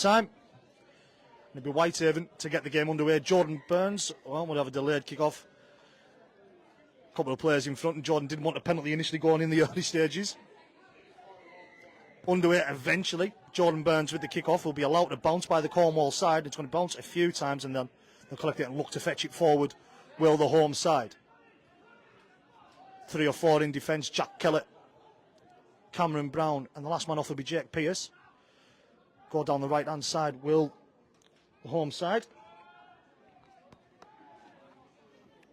time. It'll be Whitehaven to get the game underway. Jordan Burns, well, we'll have a delayed kick-off. A couple of players in front, and Jordan didn't want a penalty initially going in the early stages. Underway eventually. Jordan Burns with the kick-off will be allowed to bounce by the Cornwall side. It's going to bounce a few times and then they'll collect it and look to fetch it forward. Will the home side. 3 or 4 in defence. Jack Kellett, Cameron Brown, and the last man off will be Jake Pearce. Go down the right-hand side. Will the home side.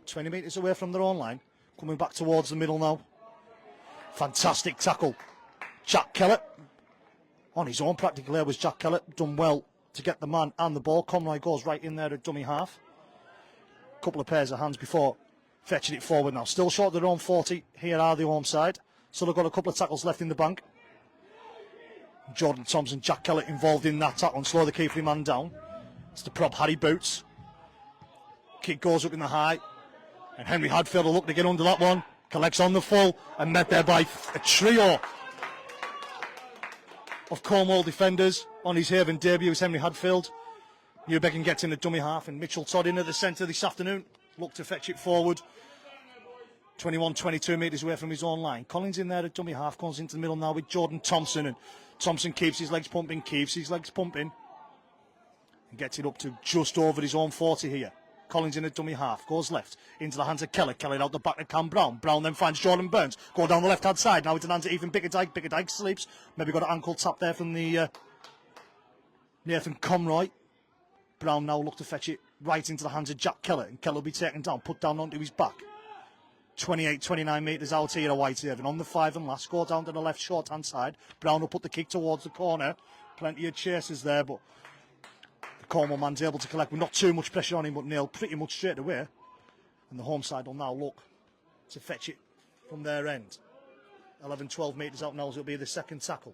20 metres away from their own line. Coming back towards the middle now. Fantastic tackle. Jack Kellett. On his own practically there was Jack Kellett. Done well to get the man and the ball. Conroy goes right in there at dummy half. Couple of pairs of hands before fetching it forward now. Still short of their own 40. Here are the home side. So they've got a couple of tackles left in the bank. Jordan Thompson, Jack Kellett involved in that tackle and slow the keeper man down. It's the prop Harry Boots. Kick goes up in the high. And Henry Hadfield will look to get under that one. Collects on the full and met there by a trio of Cornwall defenders. On his Haven debut is Henry Hadfield. Newbegin gets in the dummy half and Mitchell Todd in at the centre this afternoon. Look to fetch it forward. 21-22 metres away from his own line. Collins in there at dummy half. Comes into the middle now with Jordan Thompson. And Thompson keeps his legs pumping. And gets it up to just over his own 40 here. Collins in a dummy half, goes left, into the hands of Kelly. Kelly out the back to Cam Brown. Brown then finds Jordan Burns. Go down the left-hand side. Now it's an hands to Ethan Bickerdike. Bickerdike sleeps. Maybe got an ankle tap there from the Nathan Conroy. Brown now look to fetch it right into the hands of Jack Kelly. And Kelly will be taken down, put down onto his back. 28-29 metres out here at Whitehaven. On the 5 and last, go down to the left short-hand side. Brown will put the kick towards the corner. Plenty of chasers there, but Cornwall man's able to collect with not too much pressure on him, but nailed pretty much straight away. And the home side will now look to fetch it from their end. 11-12 metres out now as it'll be the second tackle.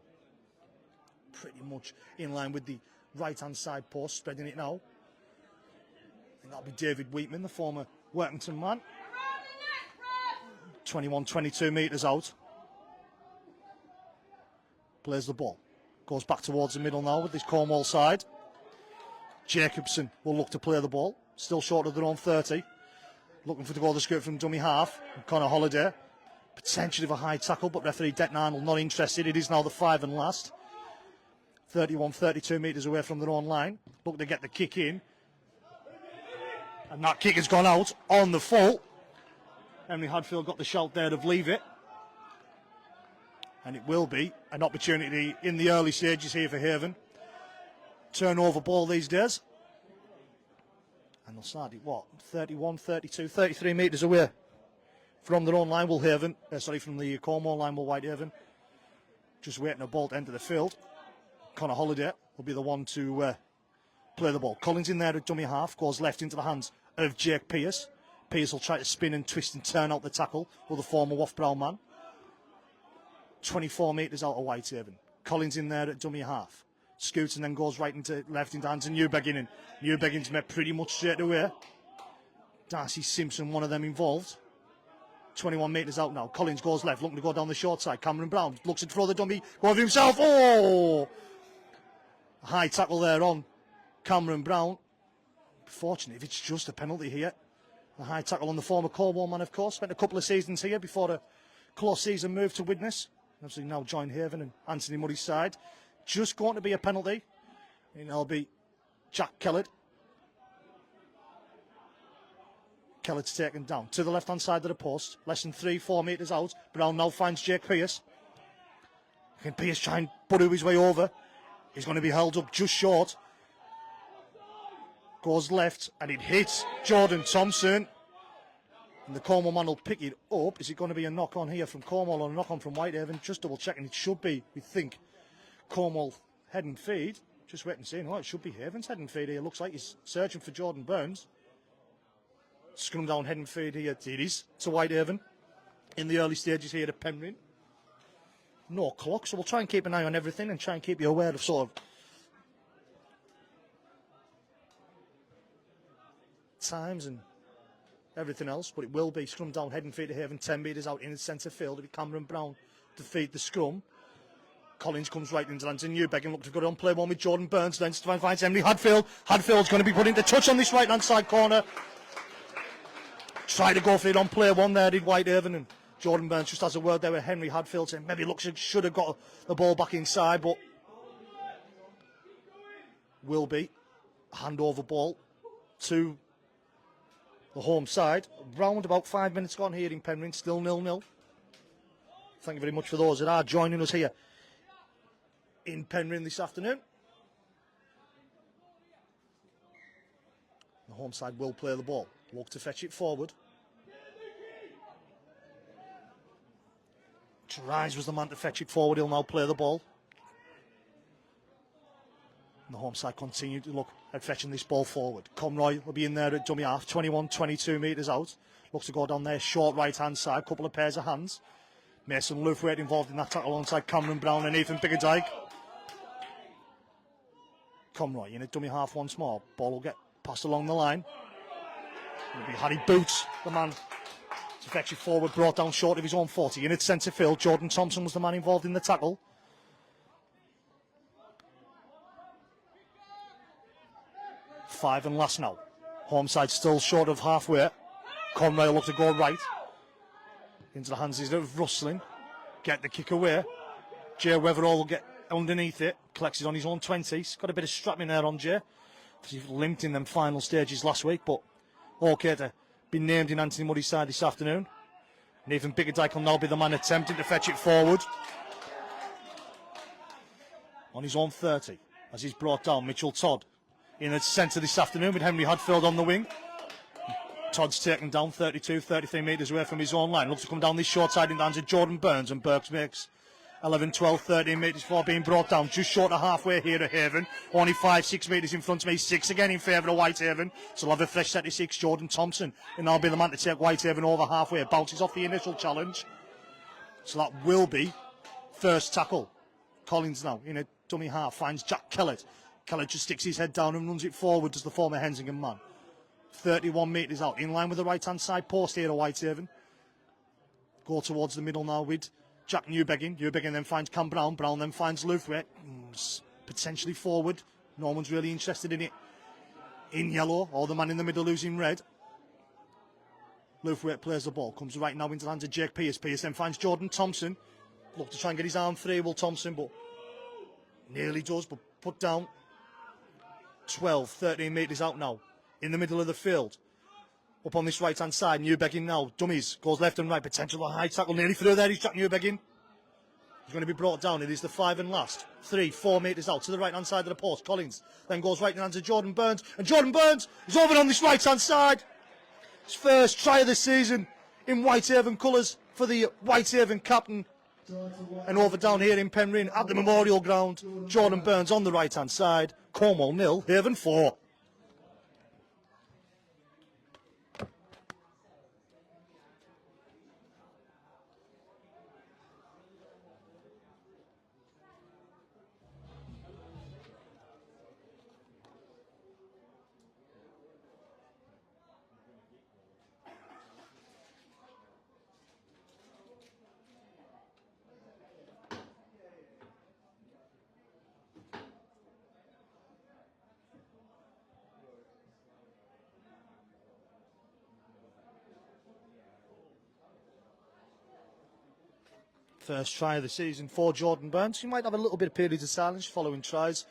Pretty much in line with the right-hand side post, spreading it now. I think that'll be David Wheatman, the former Workington man. 21-22 metres out. Plays the ball. Goes back towards the middle now with this Cornwall side. Jacobson will look to play the ball. Still short of their own 30. Looking for the goal the scoop from dummy half. Connor Holliday. Potentially of a high tackle, but referee Detton Arnold not interested. It is now the 5 and last. 31-32 metres away from their own line. Look to get the kick in. And that kick has gone out on the full. Henry Hadfield got the shout there of leave it. And it will be an opportunity in the early stages here for Haven. Turnover ball these days. And they'll start it, 31, 32, 33 metres away from their own line, from the Cornwall line, will Whitehaven. Just waiting a ball to enter the field. Connor Holliday will be the one to play the ball. Collins in there at dummy half, goes left into the hands of Jake Pearce. Pearce will try to spin and twist and turn out the tackle with the former Waff Brown man. 24 metres out of Whitehaven. Collins in there at dummy half. Scoots and then goes right into left into hands of Newbegin. And Newbegin's met pretty much straight away. Darcy Simpson, one of them involved. 21 metres out now. Collins goes left, looking to go down the short side. Cameron Brown looks to throw the dummy. Go over himself. Oh! A high tackle there on Cameron Brown. Fortunate if it's just a penalty here. A high tackle on the former Cornwall man, of course. Spent a couple of seasons here before a close season move to Widnes. Obviously now joined Haven and Anthony Murray's side. Just going to be a penalty. And it'll be Jack Kellett. Kellett's taken down to the left-hand side of the post. Less than 3-4 metres out. Brown now finds Jake Pearce. Can Pearce try and butter his way over? He's going to be held up just short. Goes left and it hits Jordan Thompson. And the Cornwall man will pick it up. Is it going to be a knock-on here from Cornwall or a knock-on from Whitehaven? Just double-checking. It should be, we think, Cornwall head and feed. Just wait and see. No, it should be Haven's head and feed here. Looks like he's searching for Jordan Burns. Scrum down head and feed here. It is to Whitehaven in the early stages here at Penryn. No clock, so we'll try and keep an eye on everything and try and keep you aware of sort of times and everything else, but it will be scrum down head and feed to Haven, 10 metres out in the centre field. It'll be Cameron Brown to feed the scrum. Collins comes right into Lands and Newbeck and looks to go on play one with Jordan Burns. Then finds Henry Hadfield. Hadfield's going to be put into touch on this right-hand side corner. Try to go for it on play one there, did Whitehaven, and Jordan Burns just has a word there with Henry Hadfield saying maybe looks should have got the ball back inside, but will be handover ball to the home side. Round about 5 minutes gone here in Penryn, still 0-0. Thank you very much for those that are joining us here in Penryn this afternoon. The home side will play the ball. Look to fetch it forward. Rise was the man to fetch it forward. He'll now play the ball. And the home side continue to look at fetching this ball forward. Conroy will be in there at dummy half, 21, 22 metres out. Looks to go down there, short right-hand side, couple of pairs of hands. Mason Luthwaite involved in that tackle alongside Cameron Brown and Ethan Biggerdike. Conroy in at dummy half once more. Ball will get passed along the line. It'll be Harry Boots, the man to fetch it forward, brought down short of his own 40. In at centre field, Jordan Thompson was the man involved in the tackle. Five and last now. Home side still short of halfway. Conroy will look to go right. Into the hands of Rustling. Get the kick away. Jay Weatherall will get underneath it. Collects it on his own 20. He's got a bit of strapping there on Jay. He limped in them final stages last week, but okay to be named in Anthony Muddy's side this afternoon. And even Biggerdike will now be the man attempting to fetch it forward. On his own 30. As he's brought down, Mitchell Todd in the centre this afternoon with Henry Hadfield on the wing. Todd's taken down 32, 33 metres away from his own line. Looks to come down this short side in the hands of Jordan Burns, and Burks makes 11, 12, 13 metres before being brought down. Just short of halfway here at Haven. Only 5, 6 metres in front of me. 6 again in favour of Whitehaven. So we'll have a fresh set of 6. Jordan Thompson. And that'll be the man to take Whitehaven over halfway. Bounces off the initial challenge. So that will be first tackle. Collins now in a dummy half. Finds Jack Kellett. Kellett just sticks his head down and runs it forward as the former Hensingham man. 31 metres out. In line with the right-hand side post here at Whitehaven. Go towards the middle now with Jack Newbeggin. Newbeggin then finds Cam Brown. Brown then finds Luthwaite. Potentially forward. No one's really interested in it in yellow, or the man in the middle who's in red. Luthwaite plays the ball. Comes right now into the hands of Jake Pearce. Pearce then finds Jordan Thompson. Look to try and get his arm free, Will Thompson, but nearly does, but put down. 12, 13 metres out now. In the middle of the field. Up on this right-hand side, Newbeggin now. Dummies, goes left and right. Potential a high tackle. Nearly through there, he's Jack Newbeggin. He's going to be brought down. It is the 5 and last. 3, 4 metres out to the right-hand side of the post. Collins then goes right in the hands of Jordan Burns. And Jordan Burns is over on this right-hand side. His first try of the season in Whitehaven colours for the Whitehaven captain. And over down here in Penryn at the Memorial Ground. Jordan Burns on the right-hand side. Cornwall 0, Haven 4. First try of the season for Jordan Burns. He might have a little bit of periods of silence following tries,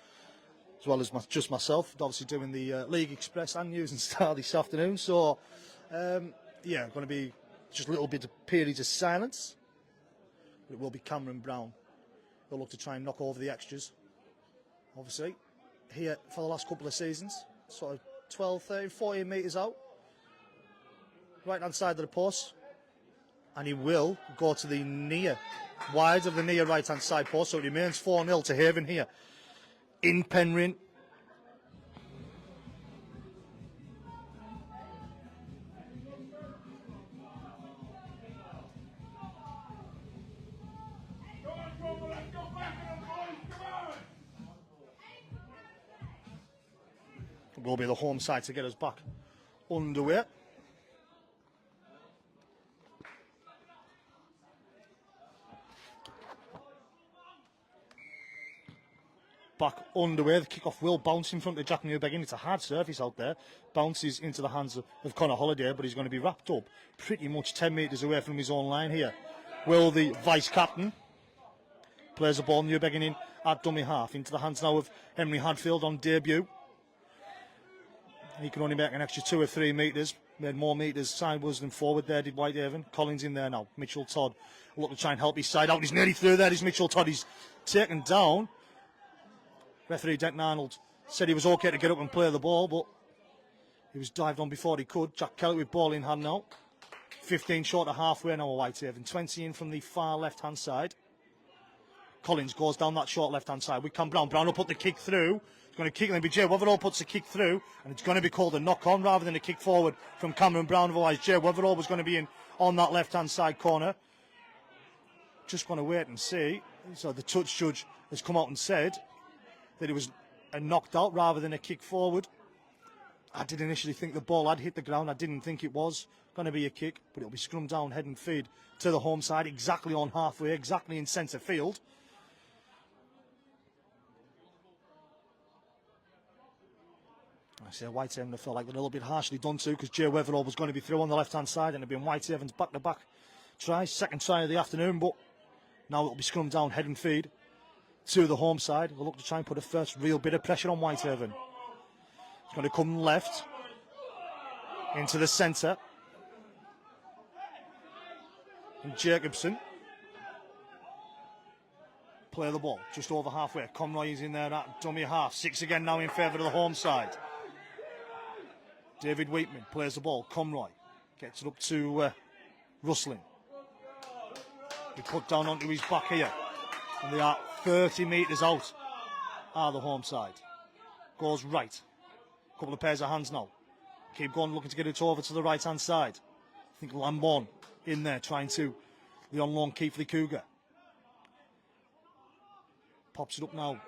as well as just myself, obviously doing the League Express and News and Star this afternoon. So, yeah, going to be just a little bit of periods of silence. It will be Cameron Brown. They'll look to try and knock over the extras, obviously, here for the last couple of seasons. Sort of 12, 13, 14 metres out. Right-hand side of the post. And he will go to the near, wide of the near right-hand side post. So it remains 4-0 to Haven here in Penryn. It will be the home side to get us back underway. underway. The kickoff will bounce in front of Jack Newbegin. It's a hard surface out there. Bounces into the hands of Connor Holliday, but he's going to be wrapped up pretty much 10 metres away from his own line here. Will the vice-captain plays the ball, Newbegin in at dummy half. Into the hands now of Henry Hadfield on debut. He can only make an extra 2 or 3 metres. Made more metres sideways than forward there, did Whitehaven. Collins in there now. Mitchell Todd will look to try and help his side out. He's nearly through there. He's Mitchell Todd. He's taken down. Referee Denton Arnold said he was okay to get up and play the ball, but he was dived on before he could. Jack Kelly with ball in hand now. 15 short of halfway now, Whitehaven. 20 in from the far left-hand side. Collins goes down that short left-hand side with Cam Brown. Brown will put the kick through. He's going to kick, and then Jay Weatherall puts the kick through, and it's going to be called a knock-on rather than a kick forward from Cameron Brown. Otherwise, Jay Weatherall was going to be in on that left-hand side corner. Just going to wait and see. So the touch judge has come out and said that it was a knocked out rather than a kick forward. I did initially think the ball had hit the ground. I didn't think it was going to be a kick, but it'll be scrum down, head and feed to the home side, exactly on halfway, exactly in centre field. I say Whitehaven felt like they're a little bit harshly done to, because Jay Weatherall was going to be through on the left-hand side, and it'd been Whitehaven's back-to-back try, second try of the afternoon, but now it'll be scrum down, head and feed to the home side. We'll look to try and put a first real bit of pressure on Whitehaven. It's going to come left into the centre. And Jacobson play the ball just over halfway. Conroy is in there at dummy half. 6 again now in favour of the home side. David Wheatman plays the ball. Conroy gets it up to Russlin. He put down onto his back here. And they are 30 metres out are the home side. Goes right. Couple of pairs of hands now. Keep going, looking to get it over to the right-hand side. I think Lamborn in there trying to the on-loan Keithley Cougar. Pops it up now.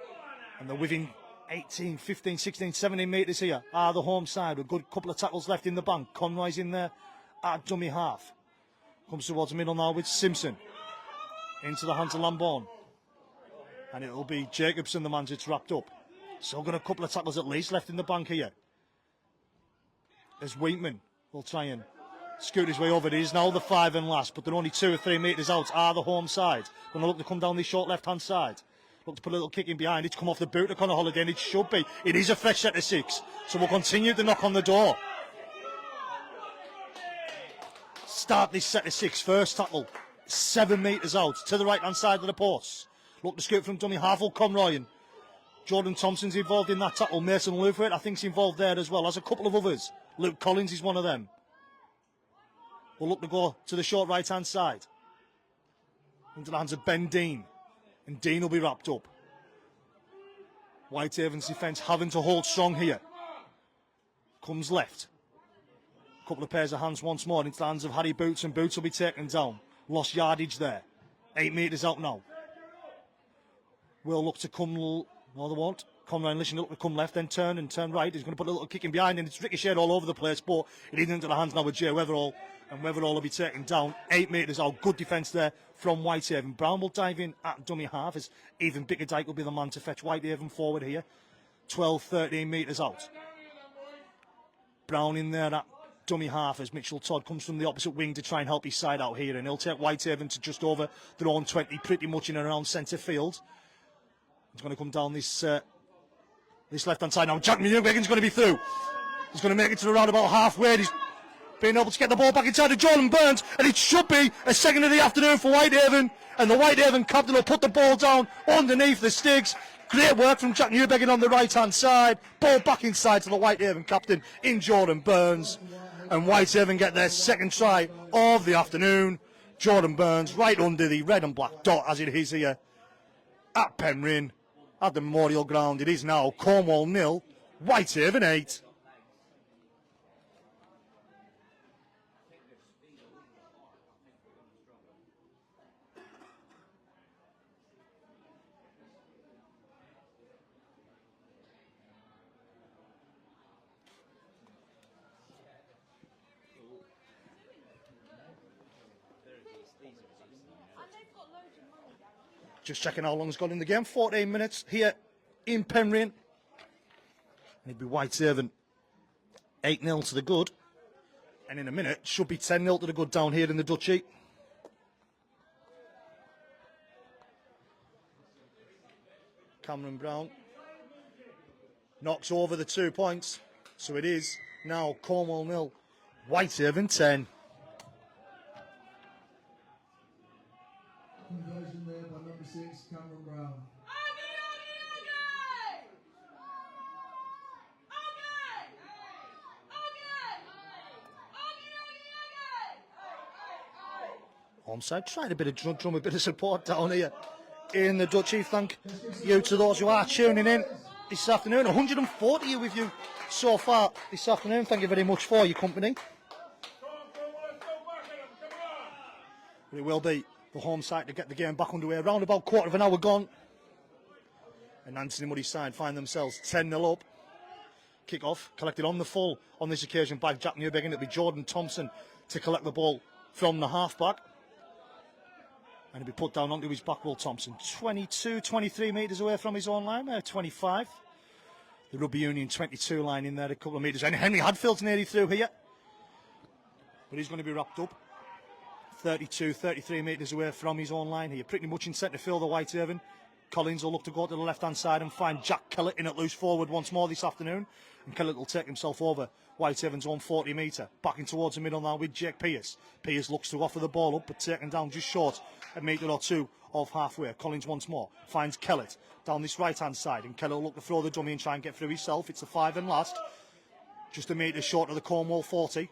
And they're within 18, 15, 16, 17 metres here are the home side. A good couple of tackles left in the bank. Conroy's in there at dummy half. Comes towards the middle now with Simpson. Into the hands of Lamborn. And it'll be Jacobson, the man that's wrapped up. Still got a couple of tackles at least left in the bank here. As Wheatman will try and scoot his way over. It is now the 5 and last, but they're only 2 or 3 metres out are the home side. Going to look to come down the short left-hand side. Look to put a little kick in behind. It's come off the boot of Connor Holliday, and it should be. It is a fresh set of 6, so we'll continue to knock on the door. Start this set of 6. First tackle, 7 metres out to the right-hand side of the post. Look to scoot from dummy half. Conroy and Jordan Thompson's involved in that tackle. Mason Lewford, I think, is involved there as well. As a couple of others. Luke Collins is one of them. We'll look to go to the short right-hand side. Into the hands of Ben Dean. And Dean will be wrapped up. Whitehaven's defence having to hold strong here. Comes left. Couple of pairs of hands once more into the hands of Harry Boots, and Boots will be taken down. Lost yardage there. 8 metres out now. Will look to come... No, they won't. Conroy and Lishan look to come left, then turn and turn right. He's going to put a little kick in behind, and it's ricocheted all over the place, but it is into the hands now with Jay Weatherall, and Weatherall will be taken down. 8 metres out. Good defence there from Whitehaven. Brown will dive in at dummy half, as even Bickerdike will be the man to fetch Whitehaven forward here. 12, 13 metres out. Brown in there at dummy half as Mitchell Todd comes from the opposite wing to try and help his side out here, and he'll take Whitehaven to just over their own 20, pretty much in and around centre field. He's going to come down this left-hand side now. Jack Newbegin's going to be through. He's going to make it to around about halfway. He's being able to get the ball back inside of Jordan Burns, and it should be a second of the afternoon for Whitehaven, and the Whitehaven captain will put the ball down underneath the sticks. Great work from Jack Newbegin on the right-hand side. Ball back inside to the Whitehaven captain in Jordan Burns, and Whitehaven get their second try of the afternoon. Jordan Burns right under the red and black dot as it is here at Penryn. At the Memorial Ground, it is now Cornwall 0, Whitehaven 8. Just checking how long it's gone in the game. 14 minutes here in Penryn. And it'd be Whitehaven 8-0 to the good. And in a minute, should be 10-0 to the good down here in the Duchy. Cameron Brown knocks over the 2 points. So it is now Cornwall 0, Whitehaven 10. Conversion there by number 6, Cameron Brown. Onside, trying a bit of drum, a bit of support down here in the Duchy. Thank you to those who are tuning in this afternoon. 140 with you so far this afternoon. Thank you very much for your company. It will be the home side to get the game back underway. Around about quarter of an hour gone. And Anthony Muddy's side find themselves 10-0 up. Kick-off collected on the full on this occasion by Jack Newbegin. It'll be Jordan Thompson to collect the ball from the half-back. And he'll be put down onto his back row, Thompson. 22, 23 metres away from his own line, 25. The Rugby Union 22 line in there a couple of metres. And Henry Hadfield's nearly through here. But he's going to be wrapped up. 32, 33 metres away from his own line here. Pretty much in centre field, the Whitehaven. Collins will look to go to the left-hand side and find Jack Kellett in at loose forward once more this afternoon. And Kellett will take himself over Whitehaven's own 40-metre. Backing towards the middle now with Jake Pearce. Pearce looks to offer the ball up, but taken down just short a metre or two of halfway. Collins once more finds Kellett down this right-hand side. And Kellett will look to throw the dummy and try and get through himself. It's the 5 and last. Just a metre short of the Cornwall 40.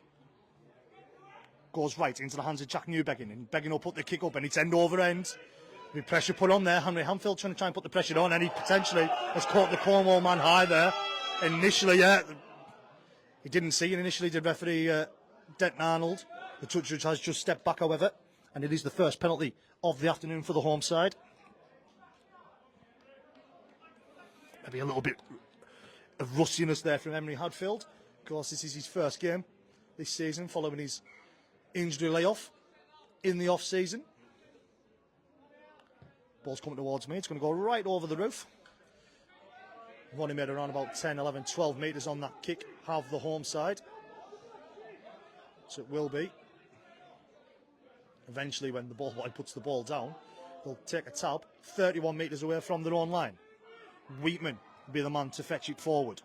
Goes right into the hands of Jack Newbegin. And Beggin will put the kick up and it's end over end. With pressure put on there, Henry Hadfield trying to try and put the pressure on, and he potentially has caught the Cornwall man high there. Initially, he didn't see it initially, did referee Denton Arnold. The touch judge has just stepped back, however, and it is the first penalty of the afternoon for the home side. Maybe a little bit of rustiness there from Henry Hadfield. Of course, this is his first game this season following his injury layoff in the off-season. Ball's coming towards me. It's going to go right over the roof. We've only made around about 10, 11, 12 metres on that kick, have the home side. So it will be. Eventually, when the ball boy puts the ball down, they'll take a tap 31 metres away from their own line. Wheatman will be the man to fetch it forward.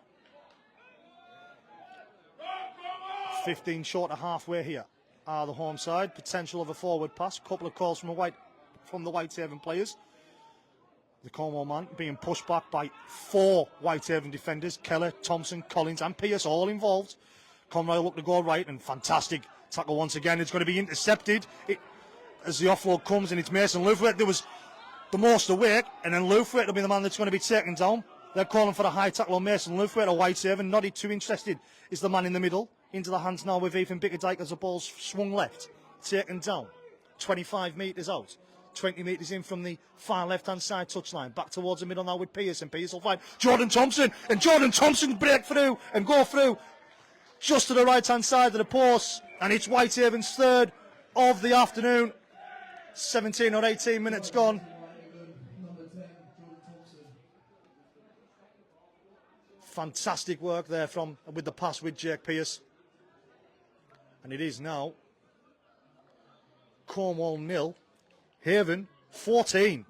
15 short of halfway here are the home side. Potential of a forward pass. A couple of calls from the Whitehaven players. The Cornwall man being pushed back by 4 Whitehaven defenders. Keller, Thompson, Collins and Pearce all involved. Conroy look to go right and fantastic tackle once again. It's going to be intercepted as the offload comes, and it's Mason Lufwet. There was the most awake, and then Lufwet will be the man that's going to be taken down. They're calling for a high tackle on Mason Lufwet or Whitehaven. Not too interested is the man in the middle. Into the hands now with Ethan Bickerdike as the ball's swung left. Taken down. 25 metres out. 20 metres in from the far left-hand side touchline. Back towards the middle now with Pearce. And Pearce will find Jordan Thompson. And Jordan Thompson break through and go through just to the right-hand side of the post. And it's Whitehaven's third of the afternoon. 17 or 18 minutes gone. Fantastic work there with the pass with Jake Pearce. And it is now Cornwall 0, Haven 14.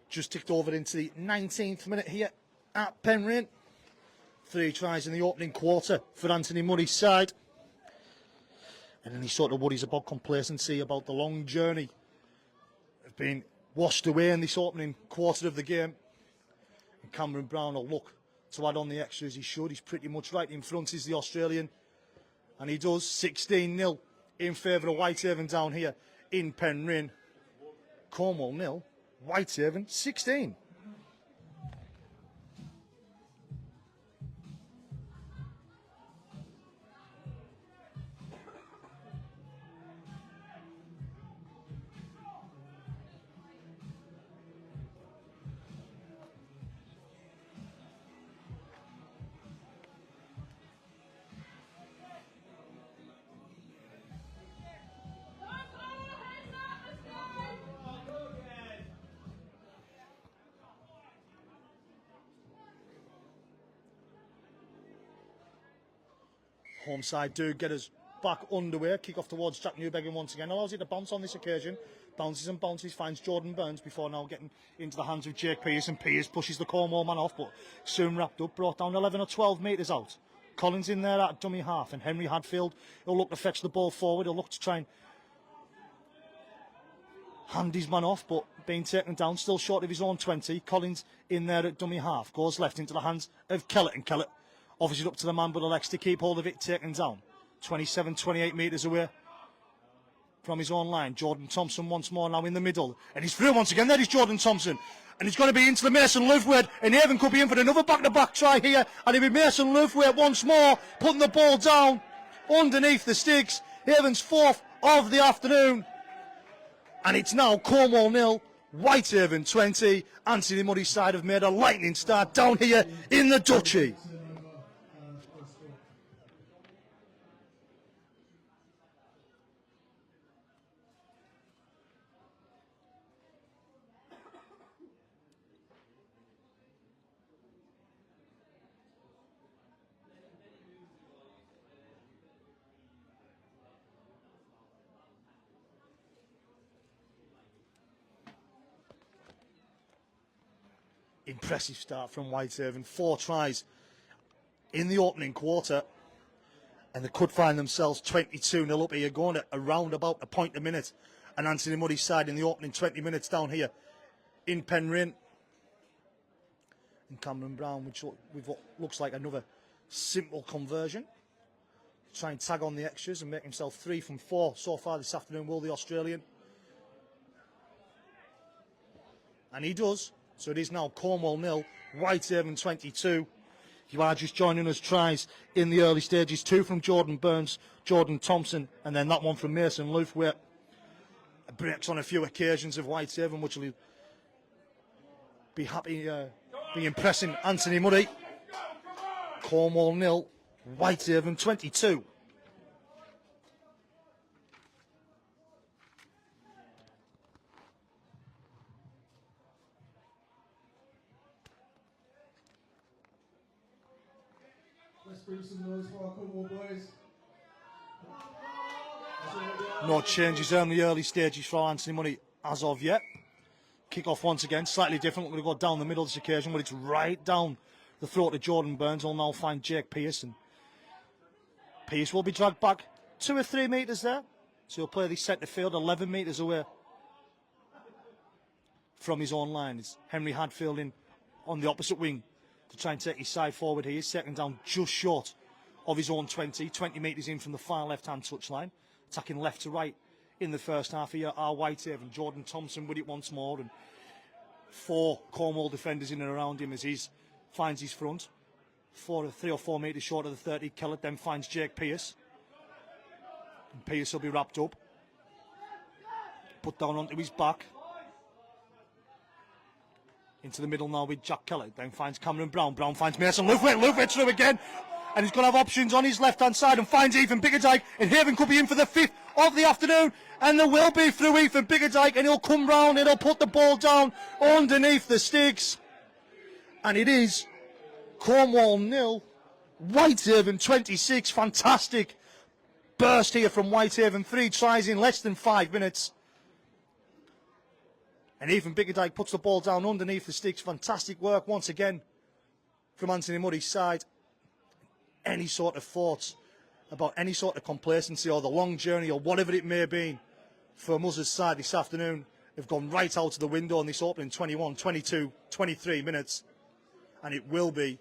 Just ticked over into the 19th minute here at Penryn. 3 tries in the opening quarter for Anthony Murray's side. And then he sort of worries about complacency, about the long journey of being washed away in this opening quarter of the game. And Cameron Brown will look to add on the extra as he should. He's pretty much right in front, is the Australian. And he does. 16-0 in favour of Whitehaven down here in Penryn. Cornwall 0. Whitehaven 16. Home side do get us back underway. Kick off towards Jack Newbegin once again. Allows it to bounce on this occasion. Bounces and bounces, finds Jordan Burns before now getting into the hands of Jake Pearce, and Pearce pushes the Cornwall man off, but soon wrapped up, brought down 11 or 12 metres out. Collins in there at dummy half, and Henry Hadfield, he'll look to fetch the ball forward, he'll look to try and hand his man off, but being taken down, still short of his own 20. Collins in there at dummy half, goes left into the hands of Kellett, and Kellett offers it up to the man, but elects to keep hold of it, taken down. 27, 28 metres away from his own line. Jordan Thompson once more now in the middle, and he's through once again. There is Jordan Thompson, and he's going to be into the Mason Lovewaite, and Haven could be in for another back-to-back try here, and it'll be Mason Lovewaite once more putting the ball down underneath the sticks. Haven's fourth of the afternoon, and it's now Cornwall 0, Whitehaven 20. Anthony Muddy's side have made a lightning start down here in the Duchy. Impressive start from Whitehaven. 4 tries in the opening quarter, and they could find themselves 22-0 up here, going at around about a point a minute. And Anthony Muddy's side in the opening 20 minutes down here in Penryn. And Cameron Brown, which looks like another simple conversion. Try and tag on the extras and make himself 3 from 4 so far this afternoon, will the Australian. And he does. So it is now Cornwall 0, Whitehaven 22. You are just joining us, tries in the early stages. 2 from Jordan Burns, Jordan Thompson, and then that one from Mason Lovewaite. Breaks on a few occasions of Whitehaven, which will be happy, be impressing Anthony Muddy. Cornwall 0, Whitehaven 22. Let's bring some noise for our Cornwall boys. No changes in the early stages for Anthony Muddy as of yet. Kick off once again, slightly different. We're going to go down the middle this occasion, but it's right down the throat of Jordan Burns. He'll now find Jake Pearce, and Pearce will be dragged back 2 or 3 metres there. So he'll play the centre field 11 metres away from his own line. It's Henry Hadfield in on the opposite wing to try and take his side forward. He is taken down just short of his own 20 metres in from the far left-hand touchline. Attacking left to right in the first half here are Whitehaven. Jordan Thompson with it once more, and 4 Cornwall defenders in and around him as he finds his front. 3 or 4 metres short of the 30. Kellett then finds Jake Pearce. And Pearce will be wrapped up. Put down onto his back. Into the middle now with Jack Kellett. Then finds Cameron Brown. Brown finds Mason Lovewaite. Lovewaite through again. And he's going to have options on his left-hand side, and finds Ethan Biggerdike. And Haven could be in for the 5th of the afternoon. And there will be through Ethan Biggerdike. And he'll come round and he'll put the ball down underneath the sticks. And it is Cornwall 0, Whitehaven 26. Fantastic burst here from Whitehaven. 3 tries in less than 5 minutes. And Ethan Biggerdike puts the ball down underneath the sticks. Fantastic work once again from Anthony Muddy's side. Any sort of thoughts about any sort of complacency or the long journey or whatever it may be for Muzz's side this afternoon have gone right out of the window in this opening 21, 22, 23 minutes. And it will be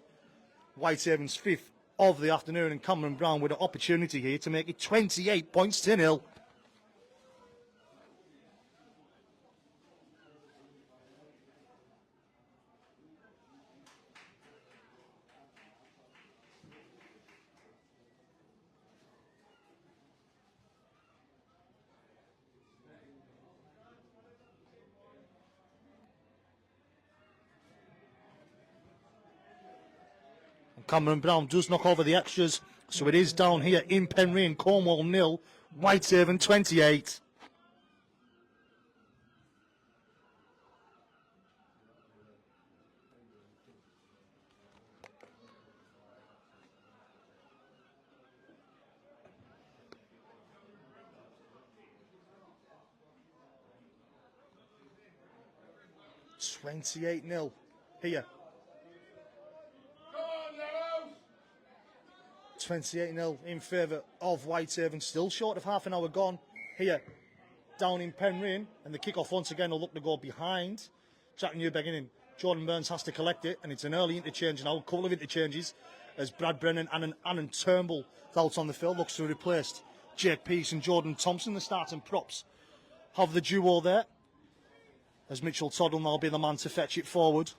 Whitehaven's 5th of the afternoon, and Cameron Brown with an opportunity here to make it 28 points to 0. Cameron Brown does knock over the extras, so it is down here in Penryn. Cornwall 0, Whitehaven 28. 28-0 here. 28-0 in favour of Whitehaven. Still short of half an hour gone here down in Penryn. And the kickoff once again will look to go behind. Jack Newbegin in. Jordan Burns has to collect it. And it's an early interchange now. A couple of interchanges as Brad Brennan and Annan Turnbull out on the field. Looks to have replaced Jake Peace and Jordan Thompson. The starting props have the duo there. As Mitchell Todd will now be the man to fetch it forward.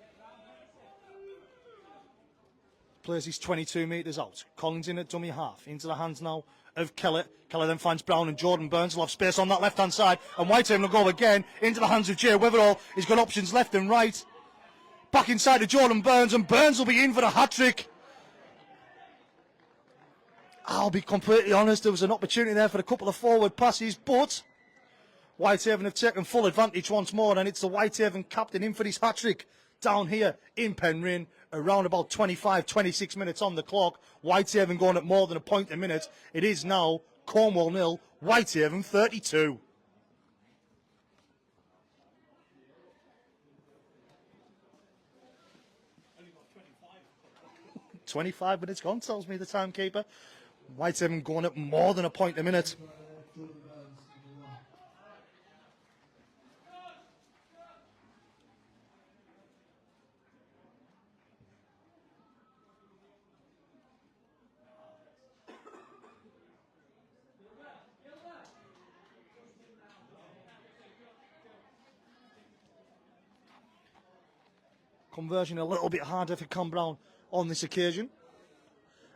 Plays his 22 metres out. Collins in at dummy half. Into the hands now of Kelly. Kelly then finds Brown and Jordan Burns will have space on that left-hand side. And Whitehaven will go again into the hands of Jay Weatherall. He's got options left and right. Back inside to Jordan Burns, and Burns will be in for a hat-trick. I'll be completely honest, there was an opportunity there for a couple of forward passes, but Whitehaven have taken full advantage once more, and it's the Whitehaven captain in for his hat-trick down here in Penryn. Around about 25, 26 minutes on the clock. Whitehaven going at more than a point a minute. It is now Cornwall 0, Whitehaven 32. 25 minutes gone, tells me the timekeeper. Whitehaven going at more than a point a minute. Conversion a little bit harder for Con Brown on this occasion.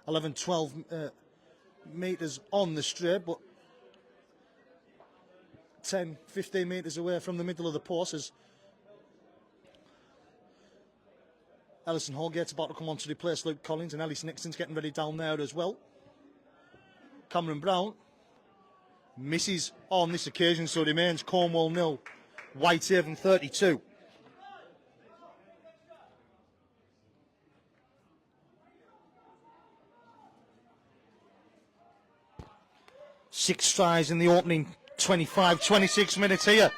11-12 metres on the straight, but 10-15 metres away from the middle of the post as Ellison Holgate's about to come on to replace Luke Collins, and Ellis Nixon's getting ready down there as well. Cameron Brown misses on this occasion, so it remains Cornwall 0, Whitehaven 32. Six tries in the opening 25, 26 minutes here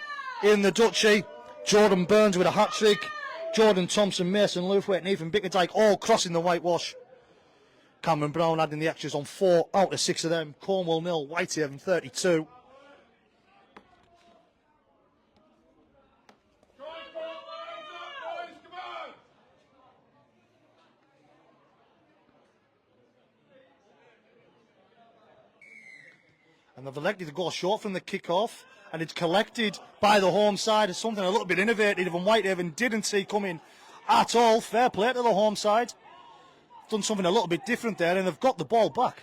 in the Duchy. Jordan Burns with a hat-trick. Jordan Thompson, Mason Luthwaite and Ethan Bickerdike all crossing the whitewash. Cameron Brown adding the extras on 4 out of 6 of them. Cornwall 0, Whitehaven 32. And they've elected to go short from the kick-off, and it's collected by the home side as something a little bit innovative, and Whitehaven didn't see coming at all. Fair play to the home side. Done something a little bit different there, and they've got the ball back.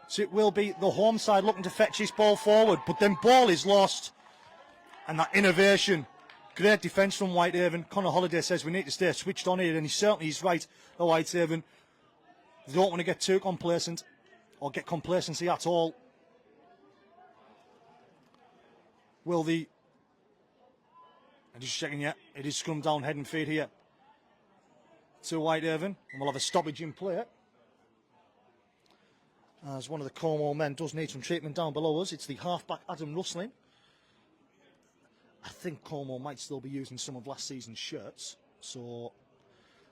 So it will be the home side looking to fetch this ball forward, but then ball is lost. And that innovation, great defence from Whitehaven. Connor Holliday says we need to stay switched on here, and he certainly is right, the Whitehaven. They don't want to get too complacent, or get complacency at all. Will the... I'm just checking, yeah, it is scrum down, head and feet here to Whitehaven, and we'll have a stoppage in play. As one of the Cornwall men does need some treatment down below us. It's the halfback Adam Rusling. I think Cornwall might still be using some of last season's shirts, so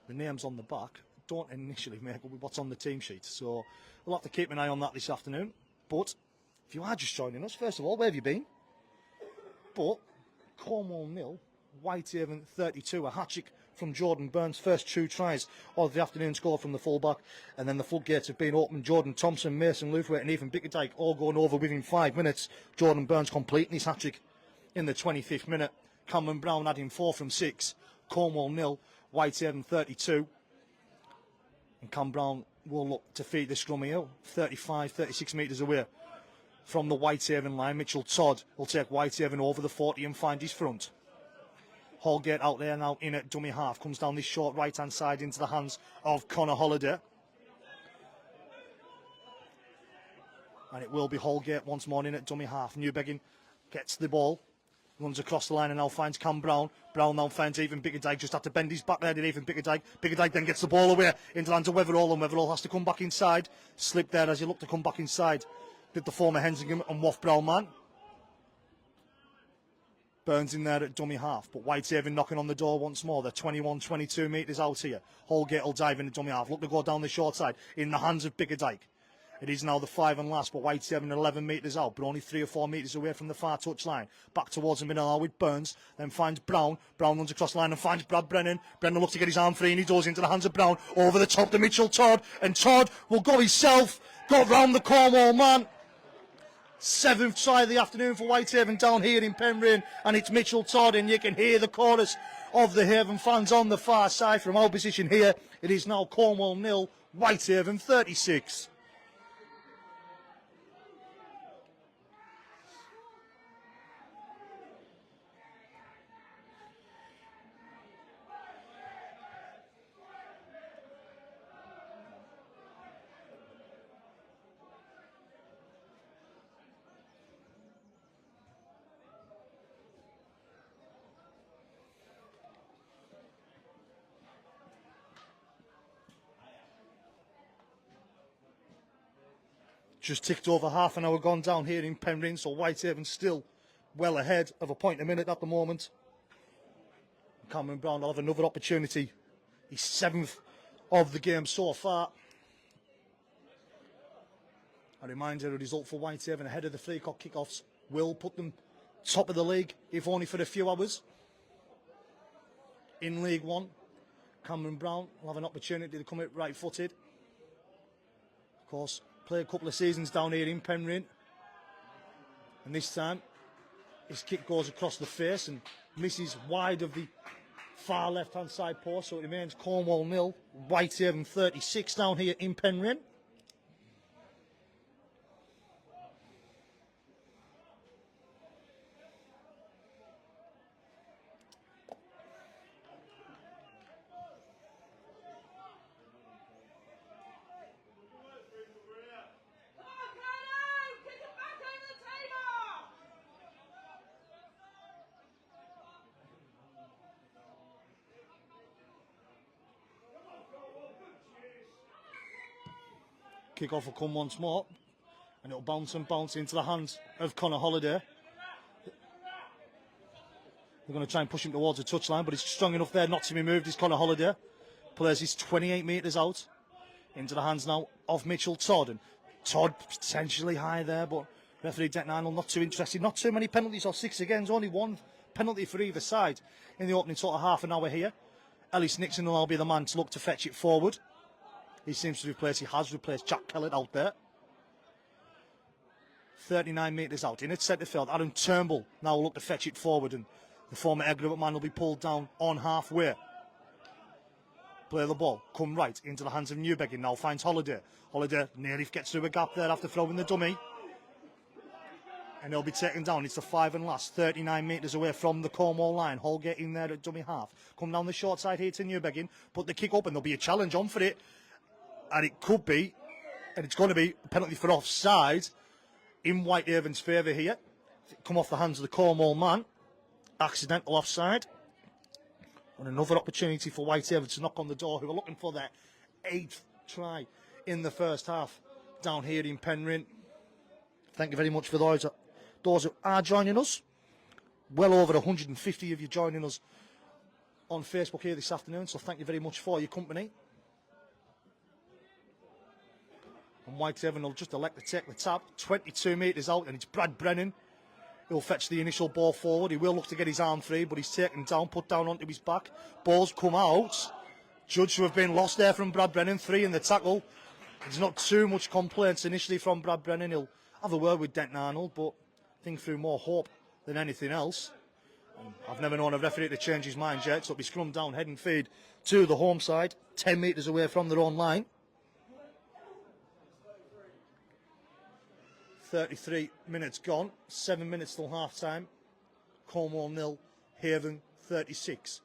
the names on the back don't initially make up with what's on the team sheet. So we'll have to keep an eye on that this afternoon. But if you are just joining us, first of all, where have you been? But Cornwall 0, Whitehaven 32, a hat-trick from Jordan Burns, first 2 tries of the afternoon score from the fullback, and then the floodgates have been opened. Jordan Thompson, Mason Luthwaite and Ethan Bickerdike all going over within 5 minutes. Jordan Burns completing his hat-trick in the 25th minute. Cameron Brown adding 4 from 6. Cornwall 0, Whitehaven 32. And Cam Brown will look to feed the scrum here, 35, 36 metres away from the Whitehaven line. Mitchell Todd will take Whitehaven over the 40 and find his front. Holgate out there now in at dummy half. Comes down this short right-hand side into the hands of Connor Holliday. And it will be Holgate once more in at dummy half. Newbegin gets the ball, runs across the line and now finds Cam Brown. Brown now finds Ethan Bickerdike, just had to bend his back there, did Ethan Bickerdike. Bickerdike then gets the ball away into the hands of Weatherall, and Weatherall has to come back inside. Slip there as he looked to come back inside. Did the former Hensingham and Waff Brown man. Burns in there at dummy half, but Whitehaven knocking on the door once more. They're 21, 22 metres out here. Holgate will dive in at dummy half. Look to go down the short side in the hands of Bickerdike. It is now the 5 and last, but Whitehaven 11 metres out, but only 3 or 4 metres away from the far touch line. Back towards the middle with Burns, then finds Brown. Brown runs across the line and finds Brad Brennan. Brennan looks to get his arm free and he does into the hands of Brown. Over the top to Mitchell Todd, and Todd will go himself. Got round the Cornwall man. 7th try of the afternoon for Whitehaven down here in Penryn, and it's Mitchell Todd, and you can hear the chorus of the Haven fans on the far side from our position here. It is now Cornwall 0, Whitehaven 36. Just ticked over half an hour gone down here in Penryn, so Whitehaven still well ahead of a point a minute at the moment. Cameron Brown will have another opportunity. He's 7th of the game so far. A reminder, a result for Whitehaven ahead of the 3 o'clock kickoffs will put them top of the league, if only for a few hours. In League One, Cameron Brown will have an opportunity to come out right-footed. Of course, played a couple of seasons down here in Penryn, and this time his kick goes across the face and misses wide of the far left hand side post, so it remains Cornwall 0, Whitehaven 36 down here in Penryn. Kick-off will come once more, and it'll bounce and bounce into the hands of Connor Holliday. They're going to try and push him towards the touchline, but he's strong enough there not to be moved. He's Connor Holliday. Plays his 28 metres out into the hands now of Mitchell Todd. And Todd potentially high there, but referee Deck Ninel not too interested. Not too many penalties or 6 against, only 1 penalty for either side in the opening sort of half an hour here. Ellis Nixon will now be the man to look to fetch it forward. He seems to he has replaced Jack Kellett out there. 39 metres out in its centre field. Adam Turnbull now will look to fetch it forward, and the former Eggerwood man will be pulled down on halfway. Play the ball, come right into the hands of Newbegin. Now finds Holliday. Holliday nearly gets through a gap there after throwing the dummy. And he'll be taken down. It's the 5 and last, 39 metres away from the Cornwall line. Holgate in there at dummy half. Come down the short side here to Newbegin. Put the kick up, and there'll be a challenge on for it. And it could be, and it's going to be, a penalty for offside in Whitehaven's favour here. Come off the hands of the Cornwall man. Accidental offside. And another opportunity for Whitehaven to knock on the door, who are looking for their 8th try in the first half down here in Penryn. Thank you very much for those who are joining us. Well over 150 of you joining us on Facebook here this afternoon, so thank you very much for your company. And Whitehaven will just elect to take the tap. 22 metres out, and it's Brad Brennan. He'll fetch the initial ball forward. He will look to get his arm free, but he's taken down, put down onto his back. Balls come out. Judge to have been lost there from Brad Brennan. 3 in the tackle. There's not too much complaints initially from Brad Brennan. He'll have a word with Denton Arnold, but I think through more hope than anything else. And I've never known a referee to change his mind yet, so it'll be scrum down, head and feed to the home side, 10 metres away from their own line. 33 minutes gone, 7 minutes till half time. Cornwall 0, Haven 36.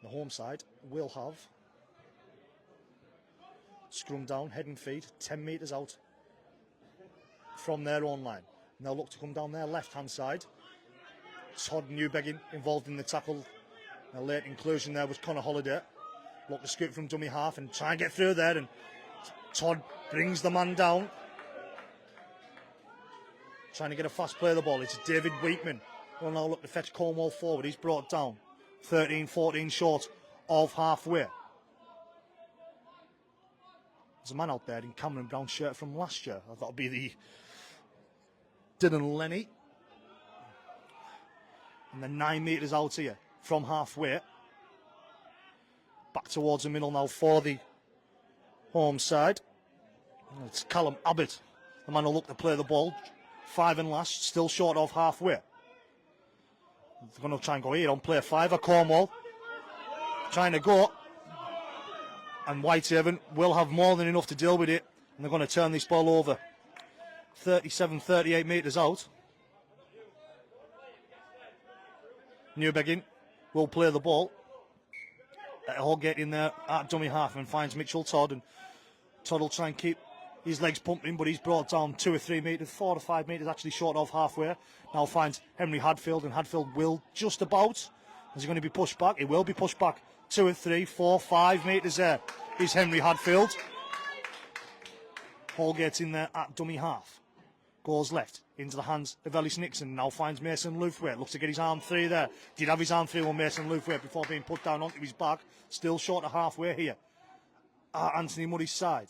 The home side will have scrum down, head and feet, 10 metres out from their own line. And they'll look to come down their left hand side. Todd Newbegin involved in the tackle. A late inclusion there was Connor Holliday. Look to scoot from dummy half and try and get through there, and Todd brings the man down. trying to get a fast play of the ball. It's David Wheatman. Will now look to fetch Cornwall forward. He's brought down 13-14 short of halfway. There's a man out there in Cameron Brown's shirt from last year. I thought it'd be the Dylan Lenny. And then 9 metres out here from halfway. Back towards the middle now for the home side. It's Callum Abbott, the man who looked to play the ball. 5 and last, still short of halfway. They're going to try and go here on play 5 Cornwall. Trying to go. And Whitehaven will have more than enough to deal with it. And they're going to turn this ball over. 37-38 metres out. Newbegin will play the ball. Holgate in there at dummy half and finds Mitchell Todd. And Todd will try and keep his legs pumping, but he's brought down 2 or 3 metres, 4 to 5 metres actually short of halfway. Now finds Henry Hadfield, and Hadfield will just about. Is he going to be pushed back? He will be pushed back 2 or 3, 4, 5 metres there is Henry Hadfield. Holgate's in there at dummy half. Goes left into the hands of Ellis Nixon. Now finds Mason Lufwaite. Looks to get his arm through there. Did have his arm through on Mason Lufwaite before being put down onto his back. Still short of halfway here. Anthony Murray's side.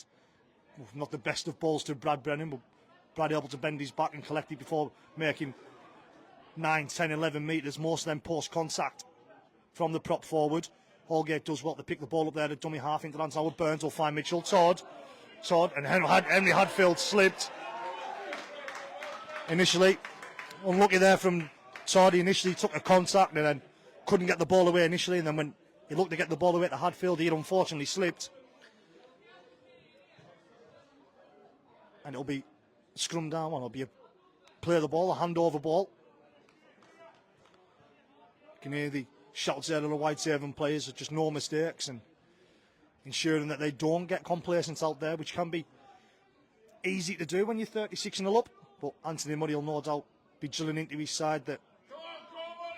Not the best of balls to Brad Brennan, but Brad able to bend his back and collect it before making 9, 10, 11 metres. Most of them post contact from the prop forward. Holgate does well to pick the ball up there to dummy half into the hands. Howard Burns will find Mitchell Todd. And Henry Hadfield slipped. Initially, unlucky there from Todd. He initially took a contact and then couldn't get the ball away initially. And then when he looked to get the ball away to Hadfield, he had unfortunately slipped. And it'll be scrum down one. It'll be a play the ball, a handover ball. You can hear the shouts there of the Whitehaven players. Just no mistakes and ensuring that they don't get complacent out there, which can be easy to do when you're 36 and up. But Anthony Murray will no doubt be drilling into his side that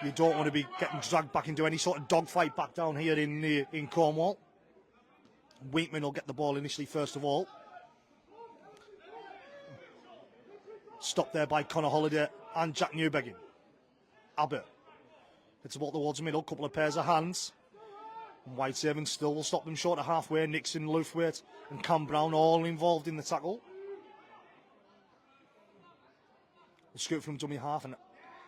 you don't want to be getting dragged back into any sort of dogfight back down here in Cornwall. Wheatman will get the ball initially first of all. Stopped there by Connor Holliday and Jack Newbegin. Abbott. It's about towards the middle, couple of pairs of hands. And Whitehaven still will stop them short of halfway. Nixon, Lufwaite and Cam Brown all involved in the tackle. We'll scoot from dummy half and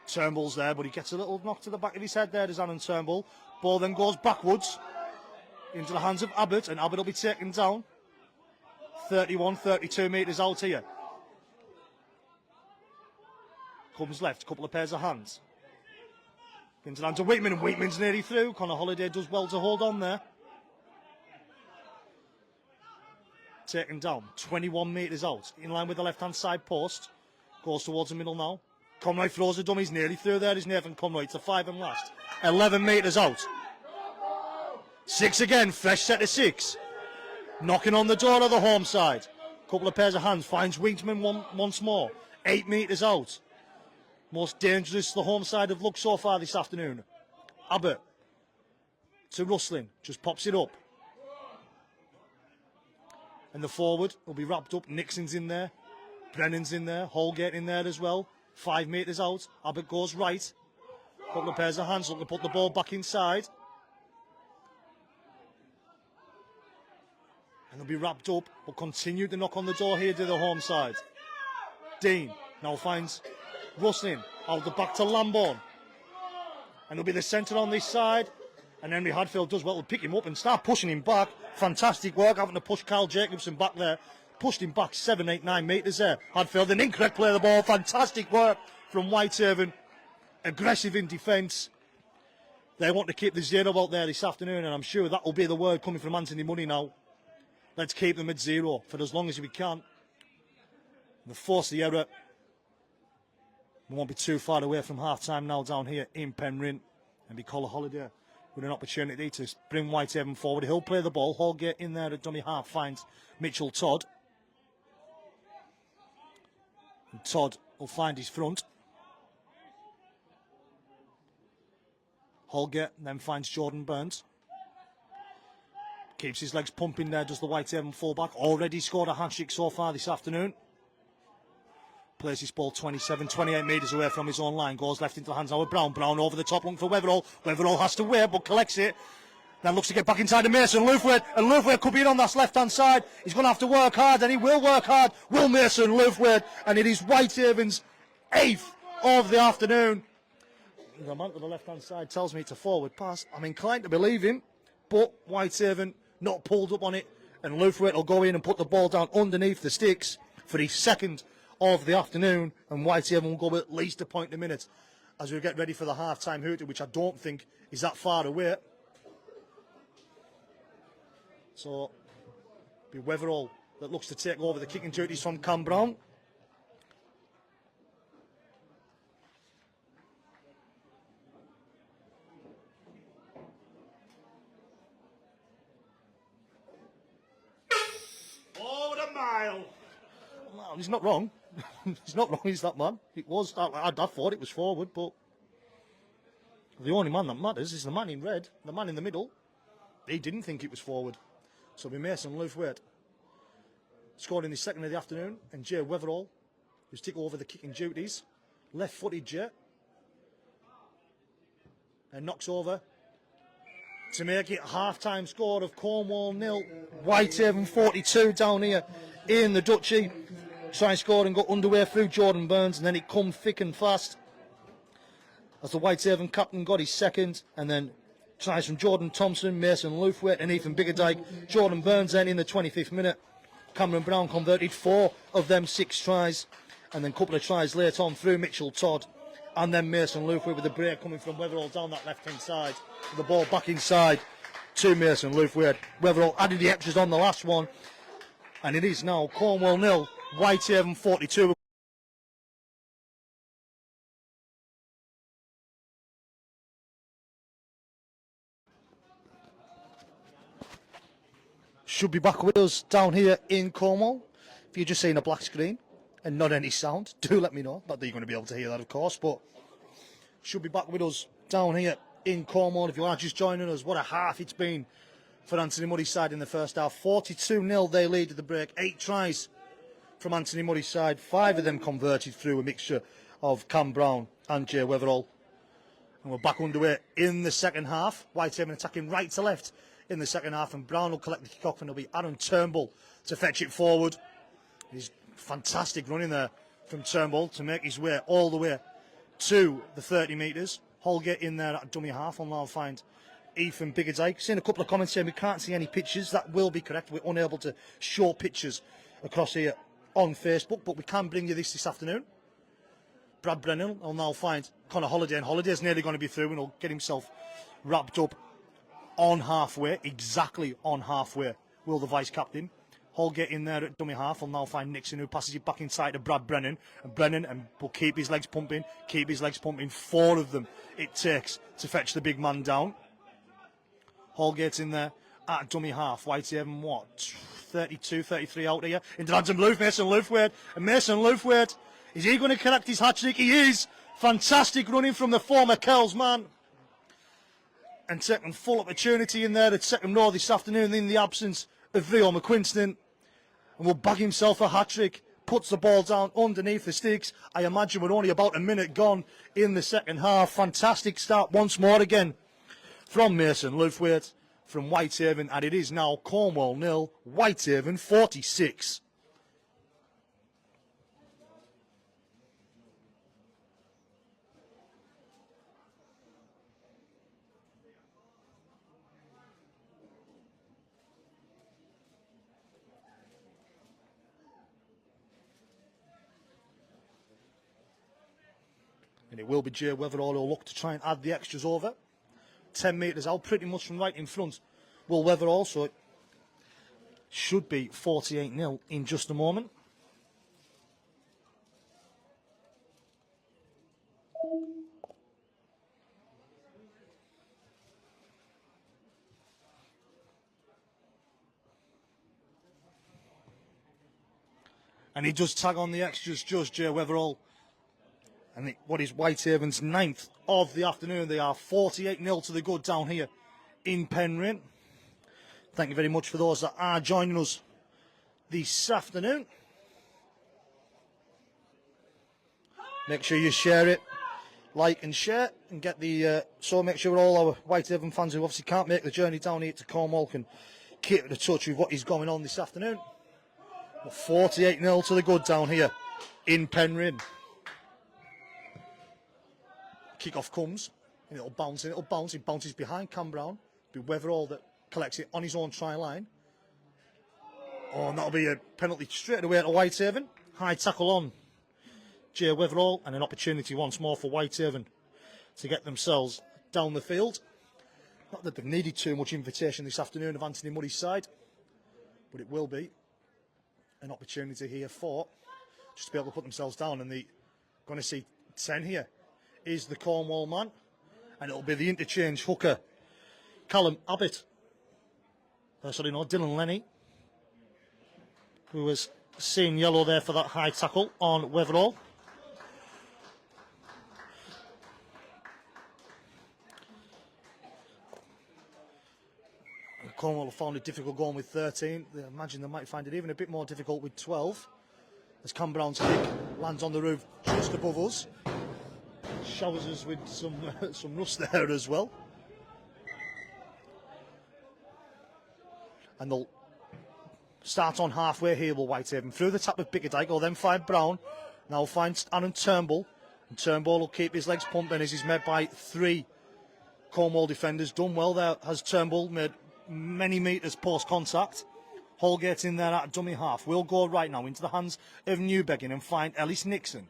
Turnbull's there, but he gets a little knock to the back of his head there, does Aaron Turnbull. Ball then goes backwards into the hands of Abbott, and Abbott will be taken down. 31, 32 metres out here. Comes left, couple of pairs of hands. Into the hands of Wheatman, and Wheatman's nearly through. Connor Holliday does well to hold on there. Taken down, 21 metres out, in line with the left-hand side post. Goes towards the middle now. Conroy throws a dummy, he's nearly through there, is Nathan Conroy. It's a 5 and last. 11 metres out. 6 again, fresh set of 6. Knocking on the door of the home side. Couple of pairs of hands, finds Winkman once more. 8 metres out. Most dangerous the home side have looked so far this afternoon. Abbott to Russlin, just pops it up. And the forward will be wrapped up. Nixon's in there. Brennan's in there. Holgate in there as well. 5 metres out. Abbott goes right. Couple of pairs of hands looking to put the ball back inside. And they'll be wrapped up, but continue to knock on the door here to the home side. Dean now finds Russlin out the back to Lambourne. And it'll be the centre on this side. And Henry Hadfield does well to pick him up and start pushing him back. Fantastic work having to push Kyle Jacobson back there. Pushed him back 7, 8, 9 metres there. Hadfield, an incorrect play of the ball. Fantastic work from Whitehaven. Aggressive in defence. They want to keep the 0 out there this afternoon, and I'm sure that will be the word coming from Anthony Money now. Let's keep them at 0 for as long as we can. We'll force the error. We won't be too far away from half-time now down here in Penryn. And be Colin Holliday with an opportunity to bring Whitehaven forward. He'll play the ball. Holgate in there at dummy half finds Mitchell Todd. And Todd will find his front. Holgate then finds Jordan Burns. Keeps his legs pumping there, does the Whitehaven fullback. Already scored a handshake so far this afternoon. Plays his ball 27, 28 metres away from his own line. Goes left into the hands now of Brown. Brown over the top looking for Weatherall. Weatherall has to wait but collects it. Then looks to get back inside of Mason Lufwade. And Lufwade could be in on that left-hand side. He's going to have to work hard, and he will work hard. Will Mason Lufwade. And it is Whitehaven's 8th of the afternoon. The man to the left-hand side tells me it's a forward pass. I'm inclined to believe him. But Whitehaven not pulled up on it. And Lufwade will go in and put the ball down underneath the sticks for his 2nd of the afternoon, and Whitehaven will go at least a point a minute as we get ready for the half-time hooter, which I don't think is that far away. So, be Weatherall that looks to take over the kicking duties from Cam Brown. Over the mile. No, he's not wrong. He's not wrong, he's that man. It was, I thought it was forward, but the only man that matters is the man in red, the man in the middle. He didn't think it was forward. So it'll be Mason Lufwade. Scored in the 2nd of the afternoon, and Jay Weatherall, who's taken over the kicking duties. Left-footed Jay. And knocks over to make it a half-time score of Cornwall 0. Whitehaven 42 down here in the Duchy. Try and score and got underway through Jordan Burns, and then it come thick and fast as the Whitehaven captain got his 2nd, and then tries from Jordan Thompson, Mason Lufwade and Ethan Biggerdike. Jordan Burns then in the 25th minute. Cameron Brown converted 4 of them 6 tries, and then a couple of tries later on through Mitchell Todd, and then Mason Lufwade with the break coming from Weatherall down that left-hand side. The ball back inside to Mason Lufwade. Weatherall added the extras on the last one, and it is now Cornwall 0. Whitehaven 42. Should be back with us down here in Cornwall. If you're just seeing a black screen and not any sound, do let me know. Not that you're going to be able to hear that, of course, but should be back with us down here in Cornwall. If you are just joining us, what a half it's been for Anthony Muddy's side in the first half. 42-0 they lead at the break. 8 tries from Anthony Muddy's side, 5 of them converted through a mixture of Cam Brown and Jay Weatherall. And we're back underway in the second half. Whitehaven attacking right to left in the second half, and Brown will collect the kickoff, and it'll be Aaron Turnbull to fetch it forward. He's fantastic running there from Turnbull to make his way all the way to the 30 metres. Holgate in there at dummy half, and I'll find Ethan Biggerdike. Seen a couple of comments saying we can't see any pictures. That will be correct. We're unable to show pictures across here on Facebook, but we can bring you this afternoon. Brad Brennan will now find Connor Holliday, and Holliday's nearly going to be through, and he'll get himself wrapped up on halfway, exactly on halfway, will the vice-captain. Holgate in there at dummy half will now find Nixon, who passes it back inside to Brad Brennan, and Brennan will keep his legs pumping, 4 of them it takes to fetch the big man down. Holgate's in there at dummy half. Whitehaven, 32, 33 out here. Into Mason Lufwade. And Mason Lufwade, is he going to collect his hat-trick? He is. Fantastic running from the former Kells man. And taking full opportunity in there at second row this afternoon in the absence of Rio McQuinston. And will bag himself a hat-trick. Puts the ball down underneath the sticks. I imagine we're only about a minute gone in the second half. Fantastic start once more again from Mason Lufwade from Whitehaven, and it is now Cornwall 0, Whitehaven 46. And it will be Jay Weatherall who'll look to try and add the extras over. 10 metres out, pretty much from right in front. Will Weatherall, so it should be 48-0 in just a moment. And he does tag on the extras, just Jay Weatherall. And what is Whitehaven's 9th of the afternoon. They are 48-0 to the good down here in Penryn. Thank you very much for those that are joining us this afternoon. Make sure you share it, like and share, and get the so make sure all our Whitehaven fans who obviously can't make the journey down here to Cornwall can keep in touch with what is going on this afternoon. 48-0 to the good down here in Penryn. Kickoff comes, and it'll bounce, and it'll bounce. It bounces behind Cam Brown. It'll be Weatherall that collects it on his own try line. Oh, and that'll be a penalty straight away to Whitehaven. High tackle on Jay Weatherall, and an opportunity once more for Whitehaven to get themselves down the field. Not that they've needed too much invitation this afternoon of Anthony Murray's side, but it will be an opportunity here for just to be able to put themselves down. And the going to see 10 here is the Cornwall man, and it'll be the interchange hooker Callum Abbott. Dylan Lenny, who was seeing yellow there for that high tackle on Weatherall. Cornwall have found it difficult going with 13. I imagine they might find it even a bit more difficult with 12. As Cam Brown's kick lands on the roof just above us. Showers us with some rust there as well. And they'll start on halfway here, will Whitehaven. Through the tap of Bickerdike, will then find Brown. Now finds Aaron Turnbull. And Turnbull will keep his legs pumping as he's met by 3 Cornwall defenders. Done well there has Turnbull, made many metres post contact. Holgate in there at dummy half. We'll go right now into the hands of Newbeggin and find Ellis Nixon.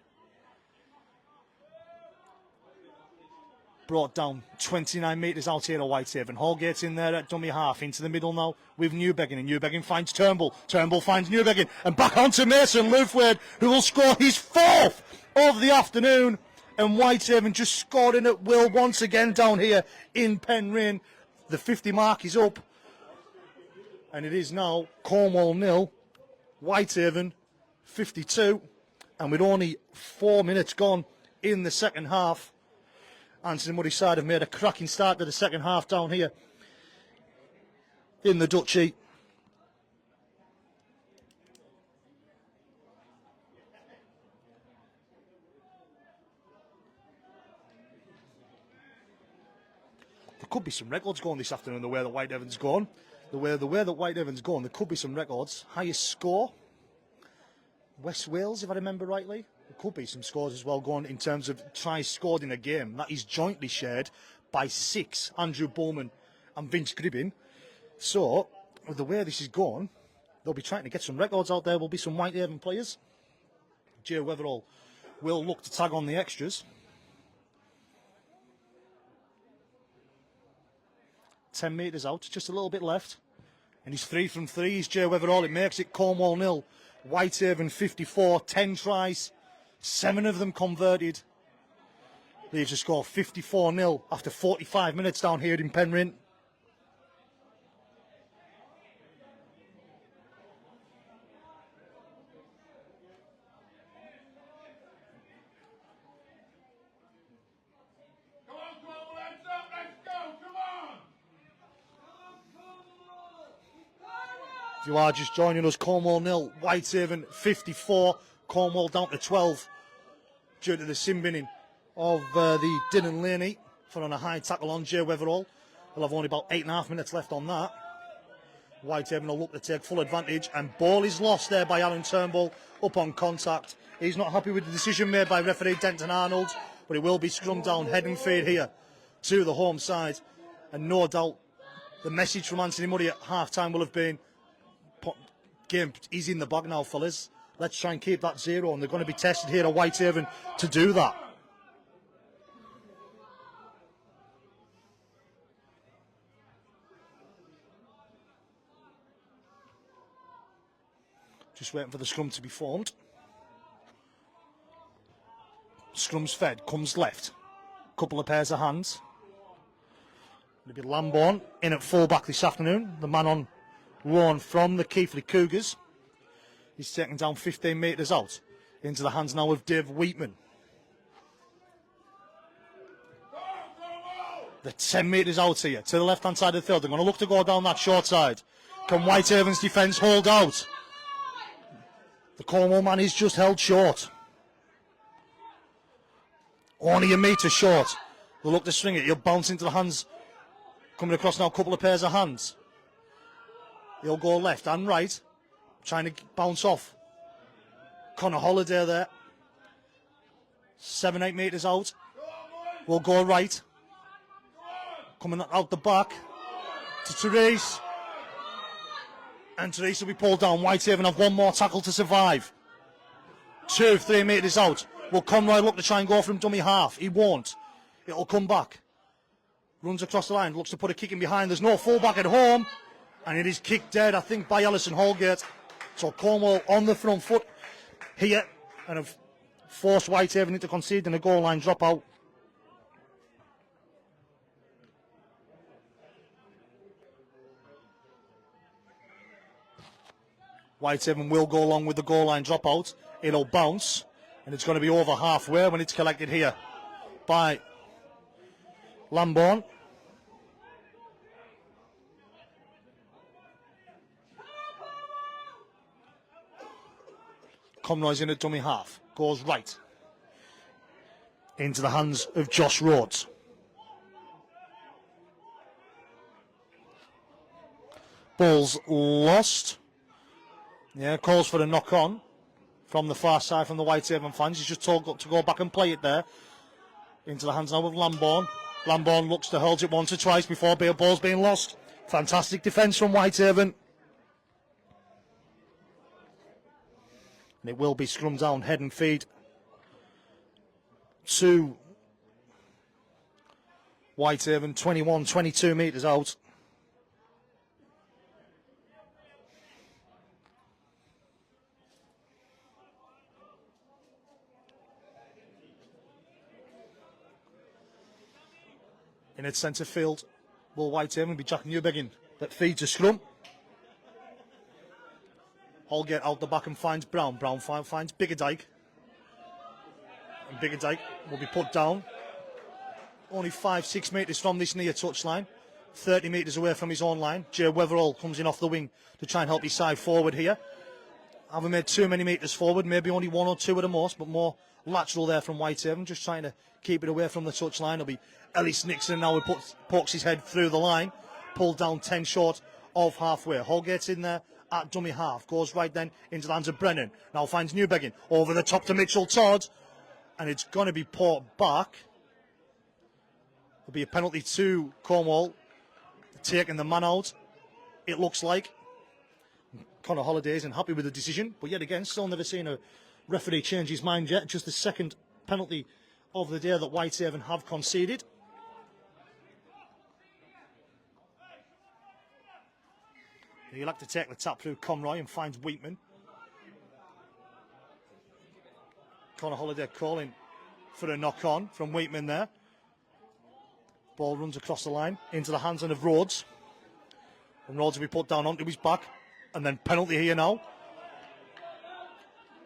Brought down 29 metres out here at Whitehaven. Holgate in there at dummy half. Into the middle now with Newbeggin. And Newbeggin finds Turnbull. Turnbull finds Newbeggin. And back onto Mason Lufward, who will score his 4th of the afternoon. And Whitehaven just scoring at will once again down here in Penryn. The 50 mark is up. And it is now Cornwall 0, Whitehaven 52. And with only 4 minutes gone in the second half, Anthony Murray's side have made a cracking start to the second half down here in the Duchy. There could be some records going this afternoon, the way that Whitehaven's gone. The way that Whitehaven's gone, there could be some records. Highest score, West Wales, if I remember rightly. There could be some scores as well going in terms of tries scored in a game. That is jointly shared by 6, Andrew Bowman and Vince Gribbin. So, with the way this is going, they'll be trying to get some records out there. Will be some Whitehaven players. Jay Weatherall will look to tag on the extras. 10 metres out, just a little bit left. And he's 3 from 3. He's Jay Weatherall. It makes it Cornwall 0. Whitehaven 54, 10 tries, 7 of them converted. Leaves a score 54-0 after 45 minutes down here in Penryn. If you are just joining us, Cornwall 0, Whitehaven 54, Cornwall down to 12 due to the sin binning of the Dylan Laney for on a high tackle on Jay Weatherall. We'll have only about 8.5 minutes left on that. Whitehaven will look to take full advantage, and ball is lost there by Alan Turnbull up on contact. He's not happy with the decision made by referee Denton Arnold, but it will be scrummed down, head and feed here to the home side. And no doubt the message from Anthony Murray at half-time will have been, game is in the bag now, fellas. Let's try and keep that 0, and they're going to be tested here at Whitehaven to do that. Just waiting for the scrum to be formed. Scrum's fed, comes left. Couple of pairs of hands. It'll be Lambourne in at full-back this afternoon. The man on loan from the Keighley Cougars. He's taken down 15 metres out. Into the hands now of Dave Wheatman. They're 10 metres out here to the left-hand side of the field. They're going to look to go down that short side. Can Whitehaven's defence hold out? The Cornwall man is just held short. Only a metre short. They'll look to swing it. He'll bounce into the hands. Coming across now, a couple of pairs of hands. He'll go left and right. Trying to bounce off. Connor Holiday there. 7-8 metres out. Will go right. Coming out the back to Therese. And Therese will be pulled down. Whitehaven have one more tackle to survive. 2-3 metres out. Will Conroy look to try and go from dummy half? He won't. It'll come back. Runs across the line. Looks to put a kick in behind. There's no fullback at home. And it is kicked dead, I think, by Alison Holgate. So Cornwall on the front foot here. And have forced Whitehaven into conceding a goal line dropout. Whitehaven will go along with the goal line dropout. It'll bounce. And it's going to be over halfway when it's collected here by Lambourne. Conroy's in a dummy half. Goes right. Into the hands of Josh Rhodes. Ball's lost. Yeah, calls for a knock-on from the far side from the Whitehaven fans. He's just told to go back and play it there. Into the hands now of Lambourne. Lambourne looks to hold it once or twice before ball's being lost. Fantastic defence from Whitehaven. And it will be scrum down, head and feed to Whitehaven, 22 metres out. In its centre field, will Whitehaven be Jack Newbegin that feeds a scrum. Holgate out the back and finds Brown. Brown finds Biggerdike. And Biggerdike will be put down. Only 5-6 metres from this near touchline. 30 metres away from his own line. Jay Weatherall comes in off the wing to try and help his side forward here. Haven't made too many metres forward, maybe only 1 or 2 at the most, but more lateral there from Whitehaven, just trying to keep it away from the touchline. It'll be Ellis Nixon now who pokes his head through the line, pulled down 10 short of halfway. Holgate's in there at dummy half, goes right then into the hands of Brennan. Now finds Newbegin over the top to Mitchell Todd, and it's going to be put back. There'll be a penalty to Cornwall, taking the man out, it looks like. Connor Holiday isn't happy with the decision, but yet again, still never seen a referee change his mind yet. Just the second penalty of the day that Whitehaven have conceded. He'll have to take the tap through Conroy and finds Wheatman. Connor Holiday calling for a knock-on from Wheatman there. Ball runs across the line into the hands of Rhodes. And Rhodes will be put down onto his back. And then penalty here now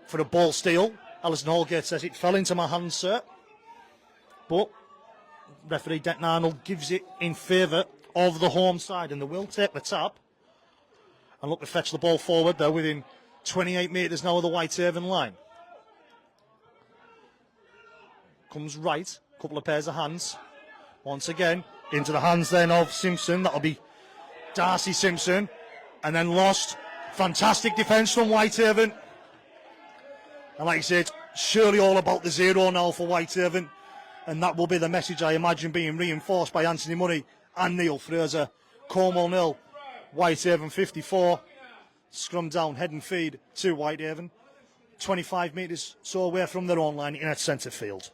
for a ball steal. Alison Holgate says it fell into my hands, sir. But referee Denton Arnold gives it in favour of the home side, and they will take the tap and look to fetch the ball forward. They're within 28 metres now of the Whitehaven line. Comes right, couple of pairs of hands. Once again, into the hands then of Simpson. That'll be Darcy Simpson. And then lost. Fantastic defence from Whitehaven. And like I said, surely all about the 0 now for Whitehaven. And that will be the message, I imagine, being reinforced by Anthony Murray and Neil Fraser. Cornwall 0, Whitehaven 54. Scrum down, head and feed to Whitehaven. 25 metres so away from their own line in at centre field.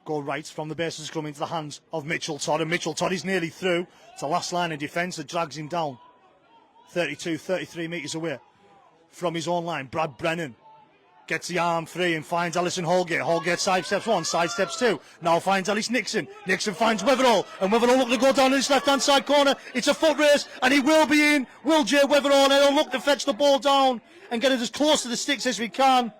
Go right from the base of the scrum into the hands of Mitchell Todd, and Mitchell Todd is nearly through to last line of defence that drags him down 33 metres away from his own line. Brad Brennan gets the arm free and finds Alison Holgate. Holgate sidesteps 1, sidesteps 2, now finds Ellis Nixon. Nixon finds Weatherall, and Weatherall looking to go down in his left hand side corner. It's a foot race and he will be in. Will Jay Weatherall, and he'll look to fetch the ball down and get it as close to the sticks as we can.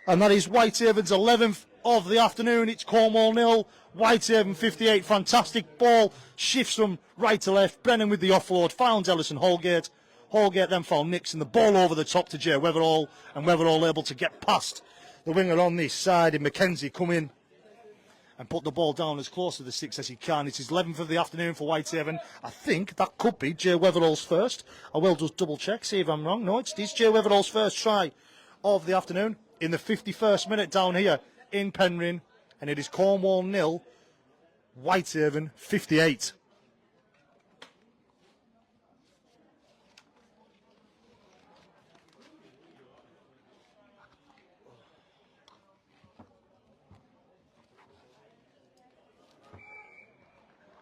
And that is Whitehaven's 11th of the afternoon. It's Cornwall 0, Whitehaven 58. Fantastic ball, shifts from right to left. Brennan with the offload, found Ellison Holgate. Holgate then found Nixon, the ball over the top to Jay Weatherall, and Weatherall able to get past the winger on this side. And Mackenzie come in and put the ball down as close to the six as he can. It's his 11th of the afternoon for Whitehaven. I think that could be Jay Weatherall's first. I will just double check, see if I'm wrong. No, it's Jay Weatherall's first try of the afternoon in the 51st minute down here in Penryn. And it is Cornwall 0, Whitehaven 58.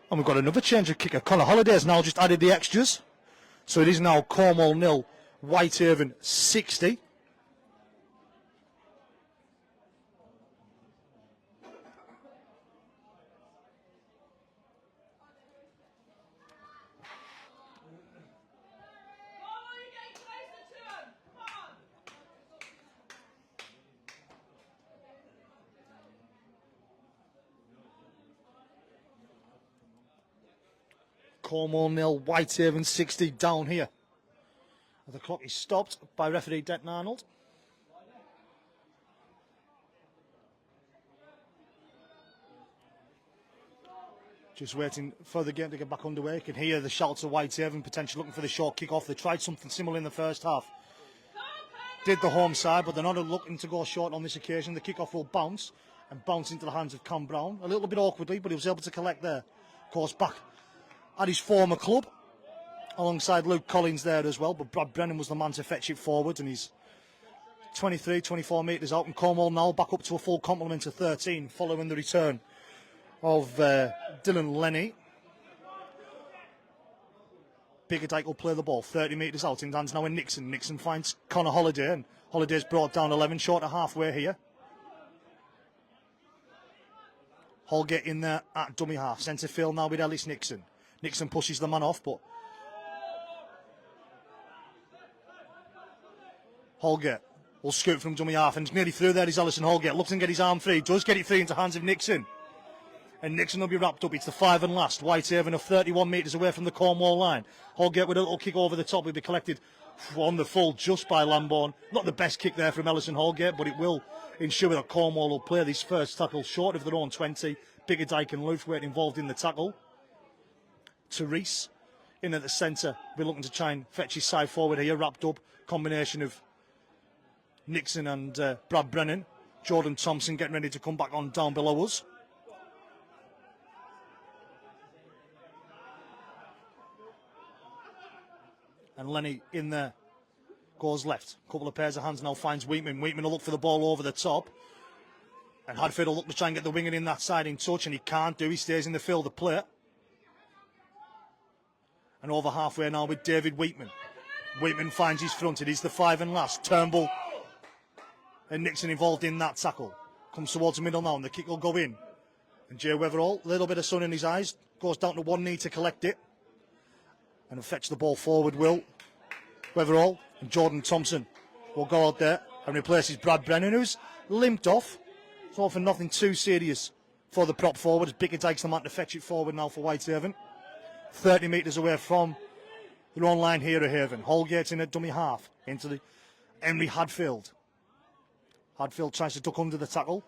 And we've got another change of kicker. Connor Holliday's now just added the extras. So it is now Cornwall 0, Whitehaven 60. Cornwall 0, Whitehaven 60 down here. The clock is stopped by referee Denton Arnold. Just waiting for the game to get back underway. You can hear the shouts of Whitehaven, potentially looking for the short kick-off. They tried something similar in the first half. Did the home side, but they're not looking to go short on this occasion. The kick-off will bounce and bounce into the hands of Cam Brown. A little bit awkwardly, but he was able to collect there. Of course, back at his former club, alongside Luke Collins there as well, but Brad Brennan was the man to fetch it forward, and he's 23, 24 metres out, and Cornwall now back up to a full complement of 13, following the return of Dylan Lenny. Biggerdike will play the ball, 30 metres out, in hands now in Nixon. Nixon finds Connor Holliday, and Holliday's brought down 11, short of halfway here. Holgate in there at dummy half, centre field now with Ellis Nixon. Nixon pushes the man off, but Holgate will scoot from dummy half, and nearly through there is Ellison Holgate. Looks and get his arm free, does get it free into hands of Nixon. And Nixon will be wrapped up. It's the 5 and last. Whitehaven are 31 metres away from the Cornwall line. Holgate with a little kick over the top will be collected on the full just by Lambourne. Not the best kick there from Ellison Holgate, but it will ensure that Cornwall will play this first tackle short of their own 20. Biggerdike and Luthwaite involved in the tackle. Therese in at the centre. We're looking to try and fetch his side forward here. Wrapped up. Combination of Nixon and Brad Brennan. Jordan Thompson getting ready to come back on down below us. And Lenny in there. Goes left. Couple of pairs of hands now, finds Wheatman. Wheatman will look for the ball over the top. And Hadfield will look to try and get the winger in that side in touch, and he can't do. He stays in the field of play. And over halfway now with David Wheatman. Wheatman finds his front. It is the 5 and last. Turnbull and Nixon involved in that tackle. Comes towards the middle now, and the kick will go in. And Jay Weatherall, a little bit of sun in his eyes, goes down to one knee to collect it. And fetch the ball forward, will Weatherall. And Jordan Thompson will go out there and replaces Brad Brennan, who's limped off. It's all for nothing too serious for the prop forward, as Biggerdike's the man to fetch it forward now for Whitehaven. 30 metres away from their own line here at Haven. Holgate in at dummy half into the Henry Hadfield. Hadfield tries to duck under the tackle.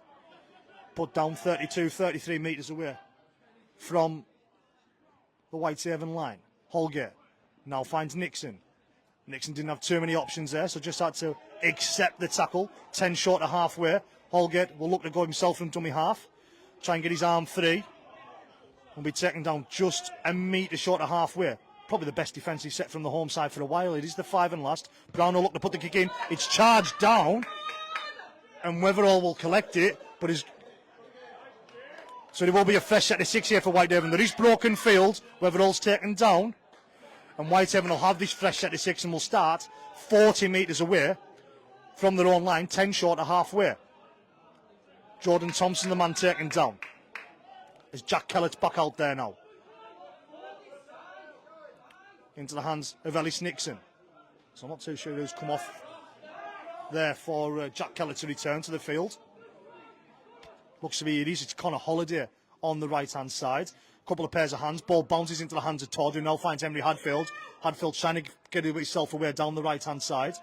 Put down 32, 33 metres away from the Whitehaven line. Holgate now finds Nixon. Nixon didn't have too many options there, so just had to accept the tackle. 10 short of halfway. Holgate will look to go himself from dummy half. Try and get his arm free. And be taken down just a metre short of halfway. Probably the best defensive set from the home side for a while. It is the 5 and last. Brown will look to put the kick in. It's charged down. And Weatherall will collect it. But so there will be a fresh set of 6 here for Whitehaven. There is broken field. Weatherall's taken down. And Whitehaven will have this fresh set of 6 and will start 40 metres away from their own line. 10 short of halfway. Jordan Thompson, the man taken down. As Jack Kellett's back out there now. Into the hands of Ellis Nixon. So I'm not too sure who's come off there for Jack Kellett to return to the field. Looks to be it is. It's Connor Holiday on the right-hand side. A couple of pairs of hands. Ball bounces into the hands of Todd, who now finds Henry Hadfield. Hadfield trying to get himself away down the right-hand side.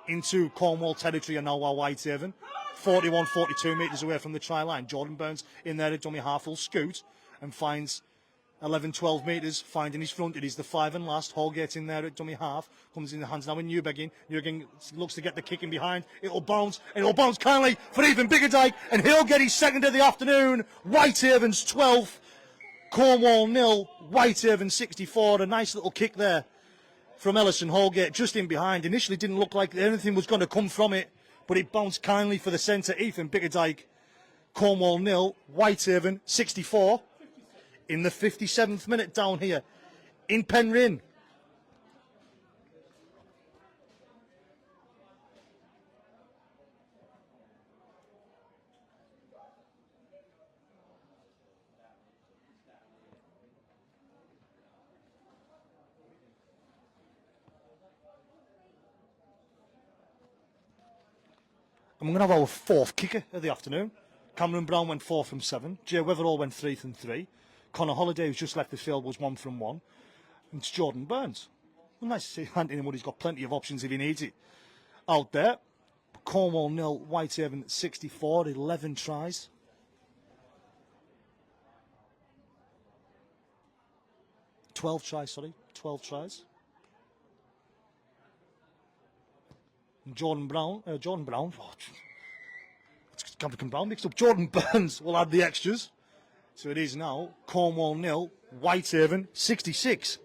Into Cornwall territory and now Whitehaven. 41-42 metres away from the try line. Jordan Burns in there at dummy half will scoot and finds 11-12 metres, finding his front. It is the 5 and last. Holgate in there at dummy half. Comes in the hands now in Newbegin. Newbegin looks to get the kick in behind. It'll bounce, and it'll bounce kindly for Ethan Biggerdike, and he'll get his second of the afternoon. Whitehaven's 12th. Cornwall 0. Whitehaven 64. A nice little kick there from Ellison Holgate just in behind. Initially didn't look like anything was going to come from it, but it bounced kindly for the centre. Ethan Biggerdike. Cornwall 0. Whitehaven 64. In the 57th minute down here in Penryn. And we're going to have our fourth kicker of the afternoon. Cameron Brown went 4 from 7. Jay Weatherall went 3 from 3. Connor Holiday, who's just left the field, was 1 from 1. And it's Jordan Burns. Well, nice to see Anthony Muddy's got plenty of options if he needs it out there. Cornwall 0, Whitehaven 64, 11 tries. Twelve tries. And Jordan Brown, oh, it's Cameron Brown mixed up. Jordan Burns will add the extras. So it is now Cornwall 0, Whitehaven 66.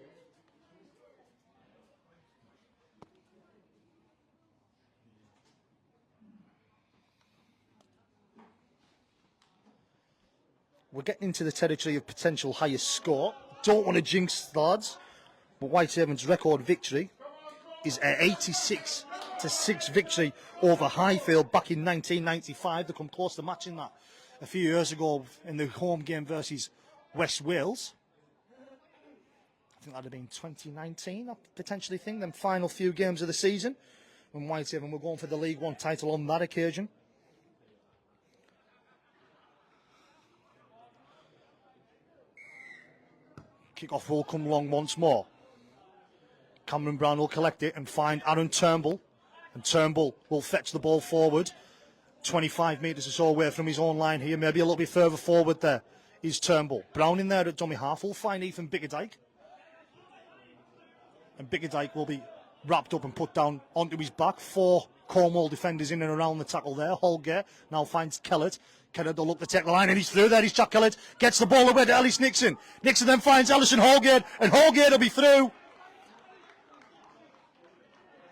We're getting into the territory of potential highest score. Don't want to jinx the lads, but Whitehaven's record victory is an 86-6 victory over Highfield back in 1995. They come close to matching that a few years ago in the home game versus West Wales. I think that'd have been 2019, I potentially think, them final few games of the season when Whitehaven were going for the League One title on that occasion. Kickoff will come long once more. Cameron Brown will collect it and find Aaron Turnbull, and Turnbull will fetch the ball forward. 25 metres or so away from his own line here, maybe a little bit further forward there is Turnbull. Brown in there at dummy half will find Ethan Biggerdike. And Biggerdike will be wrapped up and put down onto his back. 4 Cornwall defenders in and around the tackle there. Holgate now finds Kellett. Kellett will look to take the line and he's through there. He's Jack Kellett. Gets the ball away to Ellis Nixon. Nixon then finds Ellison Holgate, and Holgate will be through.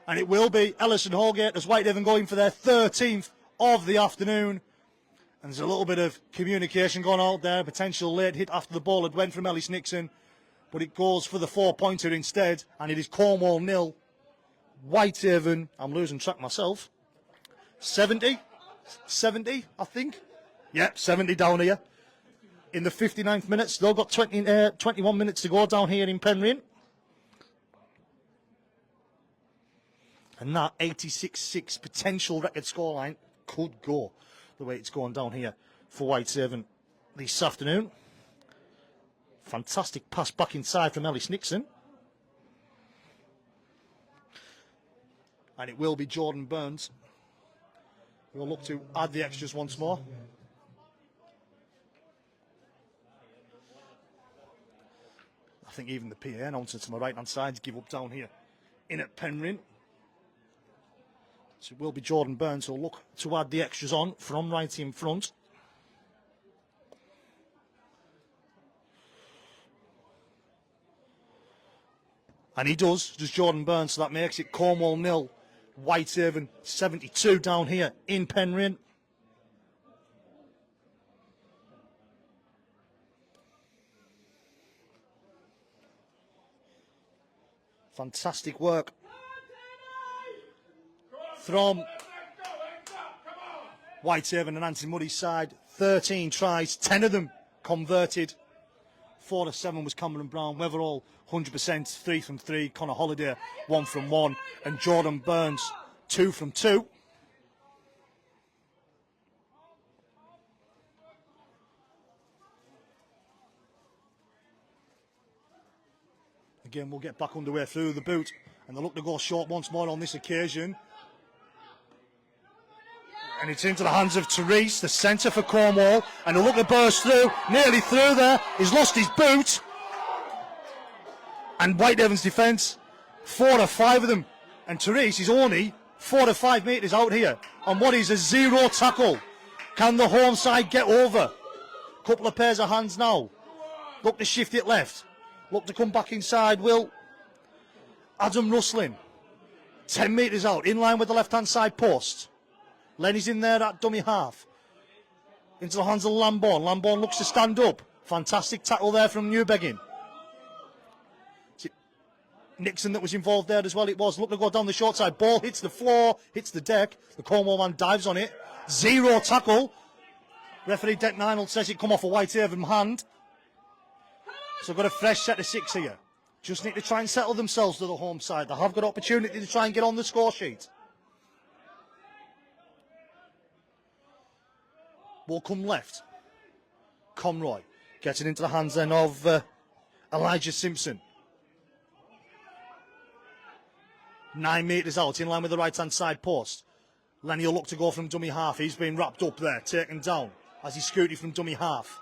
And it will be Ellison Holgate as Whitehaven going for their 13th of the afternoon. And there's a little bit of communication going out there. Potential late hit after the ball had went from Ellis Nixon. But it goes for the 4-pointer instead. And it is Cornwall 0. Whitehaven, I'm losing track myself. 70, I think. Yep, 70 down here. In the 59th minute, still got 21 minutes to go down here in Penryn. And that 86-6 potential record scoreline could go the way it's going down here for Whitehaven this afternoon. Fantastic pass back inside from Ellis Nixon. And it will be Jordan Burns. We'll look to add the extras once more. I think even the PA announcer to my right-hand side give up down here in at Penryn. So it will be Jordan Burns who'll look to add the extras on from right in front. And he does Jordan Burns, so that makes it Cornwall 0, Whitehaven 72 down here in Penryn. Fantastic work from Whitehaven and Anthony Muddy's side. 13 tries, 10 of them converted. 4 of 7 was Cameron Brown. Weatherall 100%, 3 from 3. Connor Holiday 1 from 1. And Jordan Burns 2 from 2. game will get back underway through the boot, and they look to go short once more on this occasion. And it's into the hands of Therese, the centre for Cornwall, and he'll look to burst through, nearly through there. He's lost his boot. And Whitehaven's defence, 4 or 5 of them. And Therese is only 4 to 5 metres out here on what is a 0 tackle. Can the home side get over? Couple of pairs of hands now. Look to shift it left. Look to come back inside, Will. Adam Russlin, 10 metres out, in line with the left-hand side post. Lenny's in there at dummy half. Into the hands of Lambourne. Lambourne looks to stand up. Fantastic tackle there from Newbegin. Nixon that was involved there as well. It was. Look to go down the short side. Ball hits the floor, hits the deck. The Cornwall man dives on it. 0 tackle. Referee Deck Ninel says it come off a Whitehaven hand. So got a fresh set of 6 here. Just need to try and settle themselves to the home side. They have got opportunity to try and get on the score sheet. Ball come left. Conroy gets it into the hands then of Elijah Simpson. 9 metres out, in line with the right-hand side post. Lenny will look to go from dummy half. He's been wrapped up there, taken down as he scooted from dummy half.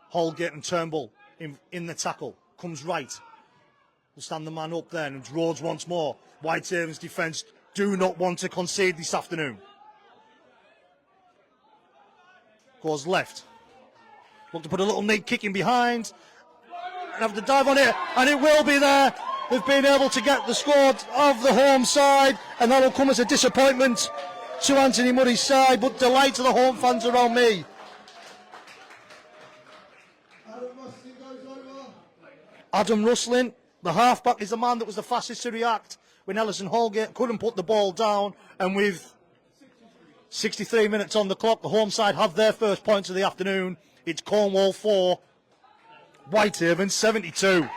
Holgate and Turnbull in the tackle. Comes right. Will stand the man up there, and it's Rhodes once more. Whitehaven's defence do not want to concede this afternoon. Goes left. Look to put a little neat kick in behind. And have to dive on it, and it will be there. They've been able to get the score of the home side, and that'll come as a disappointment to Anthony Murray's side, but delight to the home fans around me. Adam Russlin, the halfback, is the man that was the fastest to react when Ellison Holgate couldn't put the ball down, and with 63 minutes on the clock, the home side have their first points of the afternoon. It's Cornwall 4, Whitehaven 72.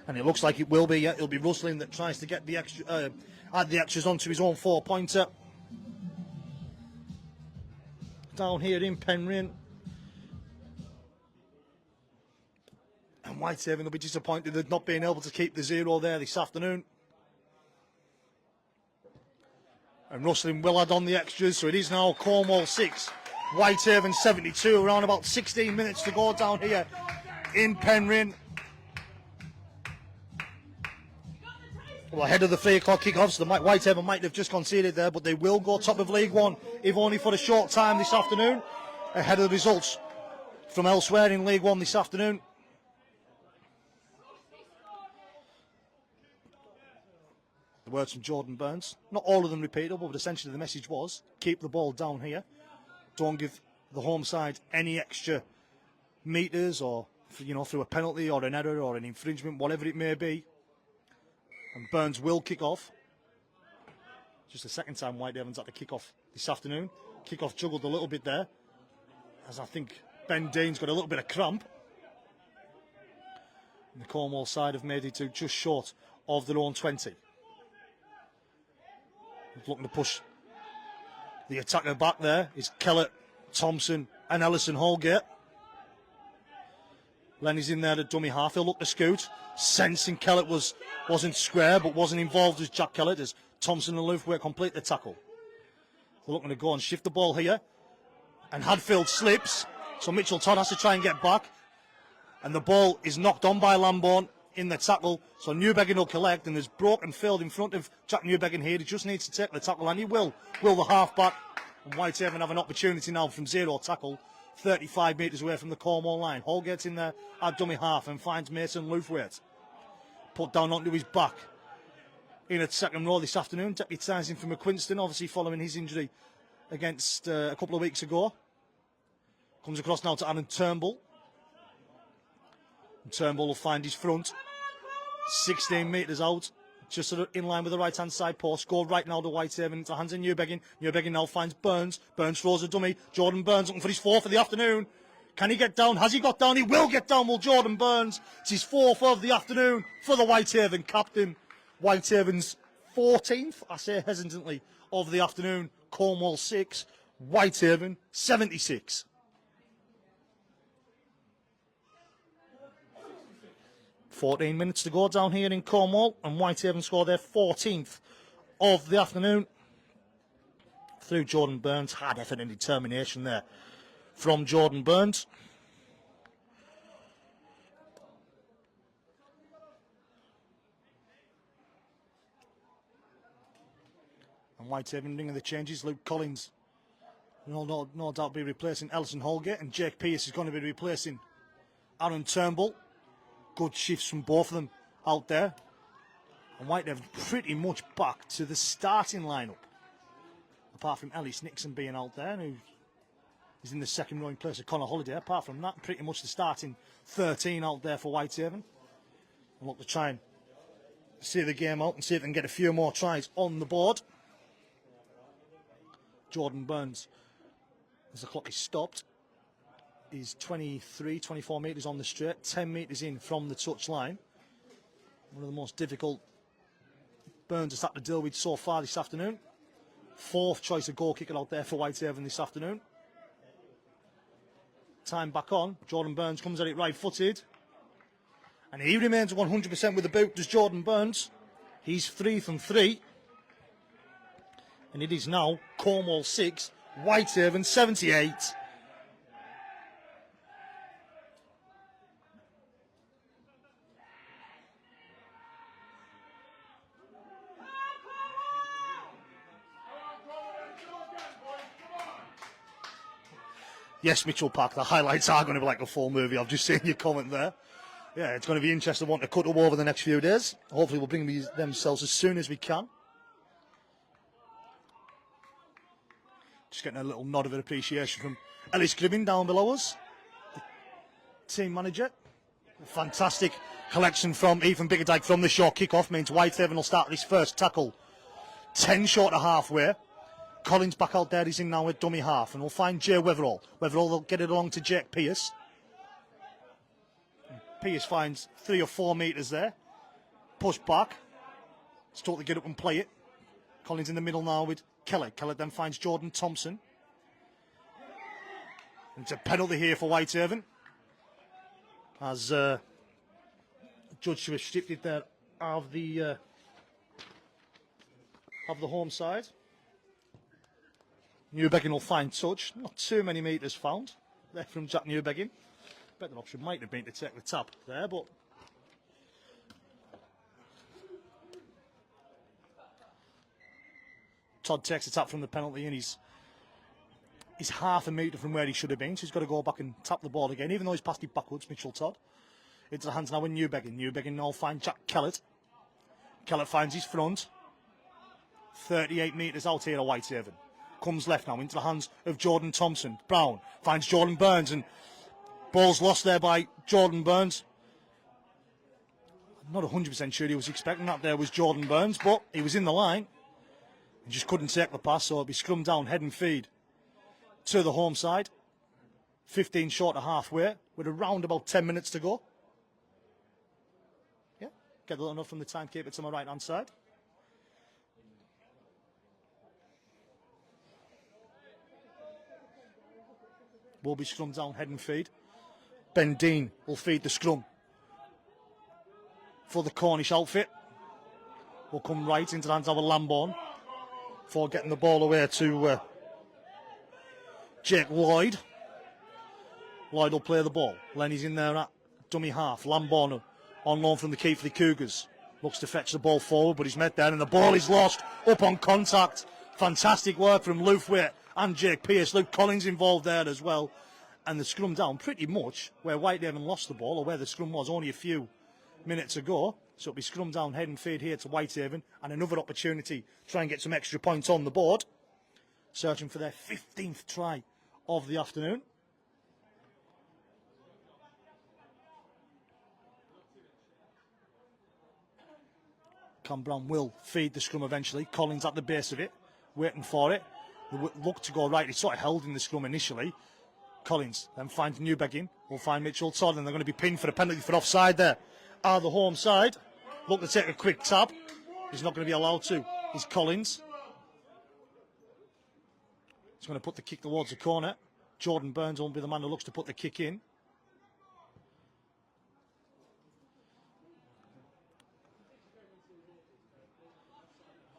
And it looks like it will be. It'll be Russlin that tries to get the extra, add the extras onto his own 4-pointer. Down here in Penryn. And Whitehaven will be disappointed at not being able to keep the 0 there this afternoon. And Russlin will add on the extras, so it is now Cornwall 6, Whitehaven 72. Around about 16 minutes to go down here in Penryn. Well, ahead of the 3 o'clock kickoffs, the Whitehaven might have just conceded there, but they will go top of League One, if only for a short time this afternoon, ahead of the results from elsewhere in League One this afternoon. The words from Jordan Burns, not all of them repeatable, but essentially the message was, keep the ball down here. Don't give the home side any extra metres or, through a penalty or an error or an infringement, whatever it may be. And Burns will kick off. Just the second time Whitehaven's at the kick-off this afternoon. Kick-off juggled a little bit there, as I think Ben Dean's got a little bit of cramp. And the Cornwall side have made it to just short of their own 20. Looking to push the attacker back there is Kellett, Thompson and Ellison Holgate. Lenny's in there at dummy half. He'll look to scoot. Sensing Kellett wasn't square, but wasn't involved as Jack Kellett, as Thompson and Loufway complete the tackle. They're looking to go and shift the ball here. And Hadfield slips, so Mitchell Todd has to try and get back. And the ball is knocked on by Lambourne in the tackle, so Newbegin will collect, and there's broken field in front of Jack Newbegin here. He just needs to take the tackle, and he will the half-back. And Whitehaven have an opportunity now from 0 tackle, 35 metres away from the Cornwall line. Holgate's in there at dummy half and finds Mason Loufway. Put down onto his back in a second row this afternoon, deputising for McQuinston, obviously following his injury against a couple of weeks ago. Comes across now to Aaron Turnbull. And Turnbull will find his front. 16 metres out. just sort of in line with the right-hand side post. Go right now to Whitehaven, into the hands of Newbegging. Newbegging now finds Burns. Burns throws a dummy. Jordan Burns looking for his fourth of the afternoon. Can he get down? Has he got down? He will get down, will Jordan Burns. It's his fourth of the afternoon for the Whitehaven captain. Whitehaven's 14th, I say hesitantly, of the afternoon. Cornwall 6, Whitehaven 76. "14 minutes to go down here in Cornwall, and Whitehaven scored their 14th of the afternoon through Jordan Burns. Hard effort and determination there from Jordan Burns. And Whitehaven bringing the changes. Luke Collins, no doubt, be replacing Ellison Holgate, and Jake Pearce is going to be replacing Aaron Turnbull. Good shifts from both of them out there. And Whitehaven pretty much back to the starting lineup, apart from Ellis Nixon being out there, who is in the second row in place of Connor Holliday. Apart from that, pretty much the starting 13 out there for Whitehaven. And look to try and see the game out and see if they can get a few more tries on the board. Jordan Burns, as the clock is stopped, is 24 metres on the straight, 10 metres in from the touch line. One of the most difficult Burns has had to deal with so far this afternoon. Fourth choice of goal kicker out there for Whitehaven this afternoon. Time back on. Jordan Burns comes at it right-footed. And he remains 100% with the boot, does Jordan Burns. He's 3 from 3. And it is now Cornwall 6, Whitehaven 78. Yes, Mitchell Park, the highlights are going to be like a full movie. I've just seen your comment there. Yeah, it's going to be interesting wanting to cut them over the next few days. Hopefully we'll bring themselves as soon as we can. Just getting a little nod of appreciation from Ellis Gribbin down below us, the team manager. A fantastic collection from Ethan Bickerdike from the short kickoff means Whitehaven will start this first tackle 10 short of halfway. Collins back out there, he's in now at dummy half, and we'll find Jay Weatherall. Weatherall will get it along to Jake Pearce. Pearce finds 3 or 4 metres there. Push back. It's totally get up and play it. Collins in the middle now with Kelly. Kelly then finds Jordan Thompson. And it's a penalty here for Whitehaven, as Judge Swift stripped it there of the home side. Newbegging will find touch. Not too many metres found there from Jack Newbegging. Better option might have been to take the tap there, but Todd takes the tap from the penalty, and he's half a metre from where he should have been, so he's got to go back and tap the ball again, even though he's passed it backwards, Mitchell Todd. Into the hands now with Newbegging. Newbegging now find Jack Kellett. Kellett finds his front. 38 metres out here at Whitehaven. Comes left now into the hands of Jordan Thompson. Brown finds Jordan Burns, and ball's lost there by Jordan Burns. I'm not 100% sure he was expecting that there was Jordan Burns, but he was in the line. He just couldn't take the pass, so it'll be scrum down, head and feed to the home side. 15 short of halfway with around about 10 minutes to go. Yeah, get a little enough from the timekeeper to my right-hand side. Will be scrum down, head and feed. Ben Dean will feed the scrum for the Cornish outfit. Will come right into the hands of Lambourne for getting the ball away to Jake Lloyd. Lloyd will play the ball. Lenny's in there at dummy half. Lambourne on loan from the Keighley Cougars. Looks to fetch the ball forward, but he's met there, and the ball is lost up on contact. Fantastic work from Lufwit and Jake Pearce. Luke Collins involved there as well. And the scrum down pretty much where Whitehaven lost the ball, or where the scrum was only a few minutes ago. So it'll be scrum down, head and feed here to Whitehaven, and another opportunity to try and get some extra points on the board. Searching for their 15th try of the afternoon. Cam Brown will feed the scrum eventually. Collins at the base of it, waiting for it. They look to go right. He sort of held in the scrum initially. Collins then finds Newbegin. Will find Mitchell Todd, and they're going to be pinned for a penalty for offside there. The home side look to take a quick tap. He's not going to be allowed to. He's Collins. He's going to put the kick towards the corner. Jordan Burns will be the man who looks to put the kick in.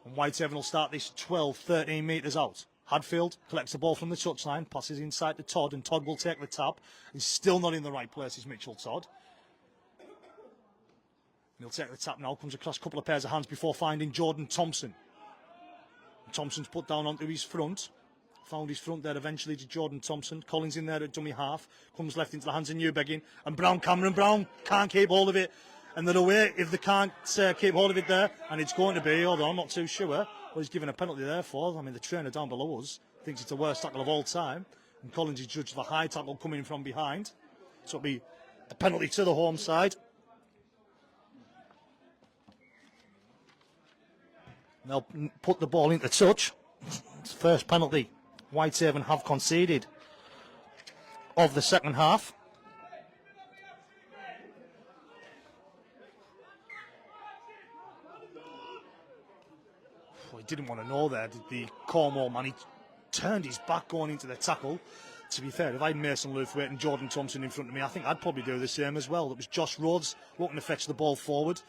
And Whitehaven will start this 12, 13 metres out. Hadfield collects the ball from the touchline, passes inside to Todd, and Todd will take the tap. He's still not in the right place, is Mitchell Todd. And he'll take the tap now, comes across a couple of pairs of hands before finding Jordan Thompson. Thompson's put down onto his front. Found his front there eventually to Jordan Thompson. Collins in there at dummy half. Comes left into the hands of Newbegin. And Cameron Brown can't keep hold of it. And they're away if they can't keep hold of it there. And it's going to be, although I'm not too sure, what he's given a penalty there for. I mean, the trainer down below us thinks it's the worst tackle of all time. And Collins is judged for a high tackle coming from behind. So it'll be a penalty to the home side. And they'll put the ball into touch. It's the first penalty Whitehaven have conceded of the second half. Well, he didn't want to know there, did the Cornwall man. He turned his back going into the tackle. To be fair, if I had Mason Luthwaite and Jordan Thompson in front of me, I think I'd probably do the same as well. It was Josh Rhodes looking to fetch the ball forward.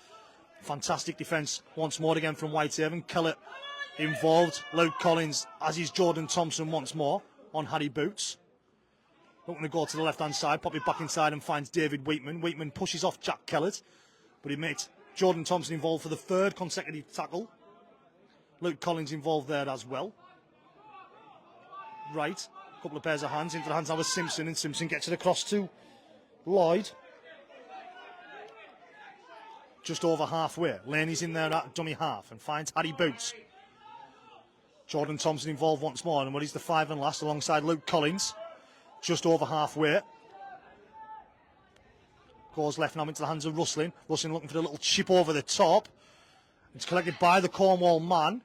Fantastic defence once more again from Whitehaven. Kellett involved. Luke Collins, as is Jordan Thompson once more, on Harry Boots. Looking to go to the left-hand side, pop it back inside and finds David Wheatman. Wheatman pushes off Jack Kellett, but he makes Jordan Thompson involved for the third consecutive tackle. Luke Collins involved there as well. Right, a couple of pairs of hands into the hands now of Simpson, and Simpson gets it across to Lloyd. Just over halfway. Laney's in there at dummy half and finds Harry Boots. Jordan Thompson involved once more, and what is the five and last alongside Luke Collins. Just over halfway. Goes left now into the hands of Russlin. Russlin looking for the little chip over the top. It's collected by the Cornwall man.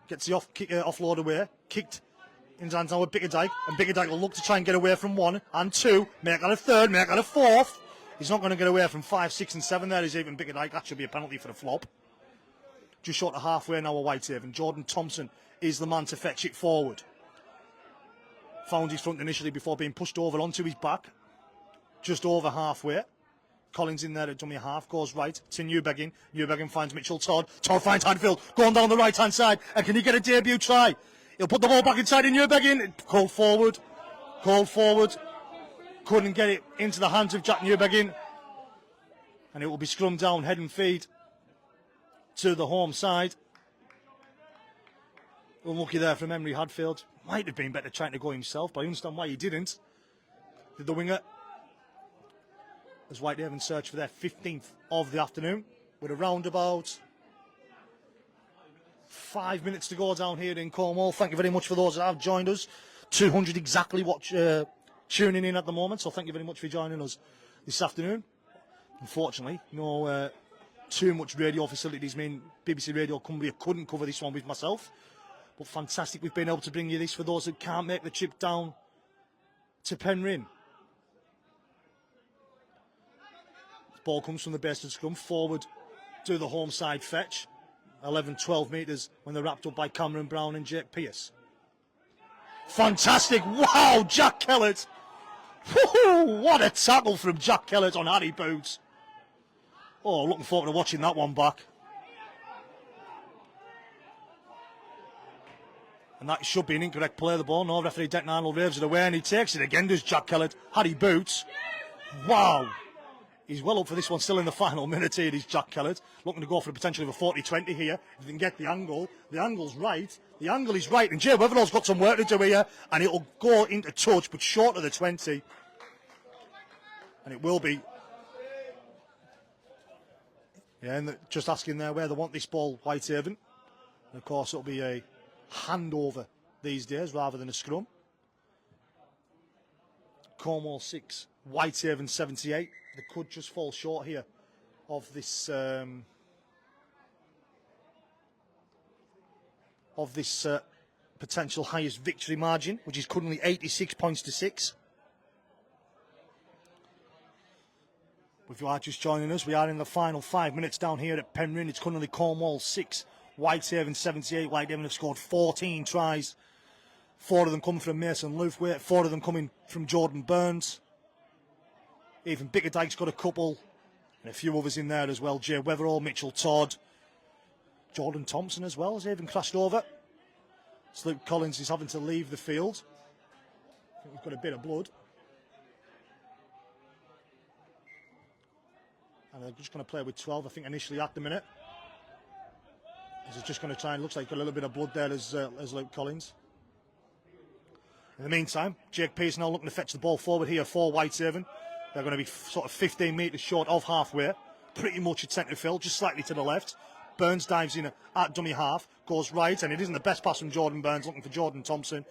Gets the offload away. Kicked into the hands now with Bickerdike, and Bickerdike will look to try and get away from one and two. Make that a third, make that a fourth. He's not going to get away from 5, 6 and 7 there, is even Bickerdike. That should be a penalty for the flop. Just short of halfway now of Whitehaven. Jordan Thompson is the man to fetch it forward. Found his front initially before being pushed over onto his back. Just over halfway. Collins in there at dummy half. Goes right to Newbegin. Newbegin finds Mitchell Todd. Todd finds Hadfield. Going down the right-hand side. And can he get a debut try? He'll put the ball back inside in Newbegin. Called forward. Called forward. Couldn't get it into the hands of Jack Newbegin. And it will be scrummed down, head and feet to the home side. Unlucky there from Emery Hadfield. Might have been better trying to go himself, but I understand why he didn't. Did the winger. As Whitehaven search for their 15th of the afternoon, with around about 5 minutes to go down here in Cornwall. Thank you very much for those that have joined us. 200 exactly tuning in at the moment, so thank you very much for joining us this afternoon. Unfortunately, no too much radio facilities mean BBC Radio Cumbria couldn't cover this one with myself. But fantastic we've been able to bring you this for those that can't make the trip down to Penryn. The ball comes from the base of the scrum, forward to the home side fetch. 11, 12 metres when they're wrapped up by Cameron Brown and Jake Pearce. Fantastic, wow, Jack Kellett. Woo-hoo, what a tackle from Jack Kellett on Harry Boots. Oh, looking forward to watching that one back. And that should be an incorrect play of the ball. No, referee Declan Arnold waves it away and he takes it again, does Jack Kellett. Harry Boots. Wow. He's well up for this one, still in the final minute here, is Jack Kellett. Looking to go for the potential of a 40-20 here. If he can get the angle. The angle's right. The angle is right. And Jay Weatherall's got some work to do here. And it'll go into touch, but short of the 20. And it will be. Yeah, and just asking there where they want this ball, Whitehaven. And of course, it'll be a handover these days rather than a scrum. Cornwall 6, Whitehaven 78. They could just fall short here of this of this potential highest victory margin, which is currently 86 points to 6. If you are just joining us, we are in the final 5 minutes down here at Penryn. It's currently Cornwall 6, Whitehaven 78. Whitehaven have scored 14 tries. 4 of them coming from Mason Luthwaite, 4 of them coming from Jordan Burns. Even Bickerdike's got a couple, and a few others in there as well. Jay Weatherall, Mitchell Todd, Jordan Thompson as well has even crashed over. So Luke Collins is having to leave the field. I think we've got a bit of blood. And they're just going to play with 12, I think, initially at the minute. He's just going to try and looks like he's got a little bit of blood there as Luke Collins. In the meantime, Jake Pearce now looking to fetch the ball forward here for Whitehaven. They're going to be sort of 15 metres short of halfway. Pretty much at centre field, just slightly to the left. Burns dives in at dummy half, goes right, and it isn't the best pass from Jordan Burns, looking for Jordan Thompson.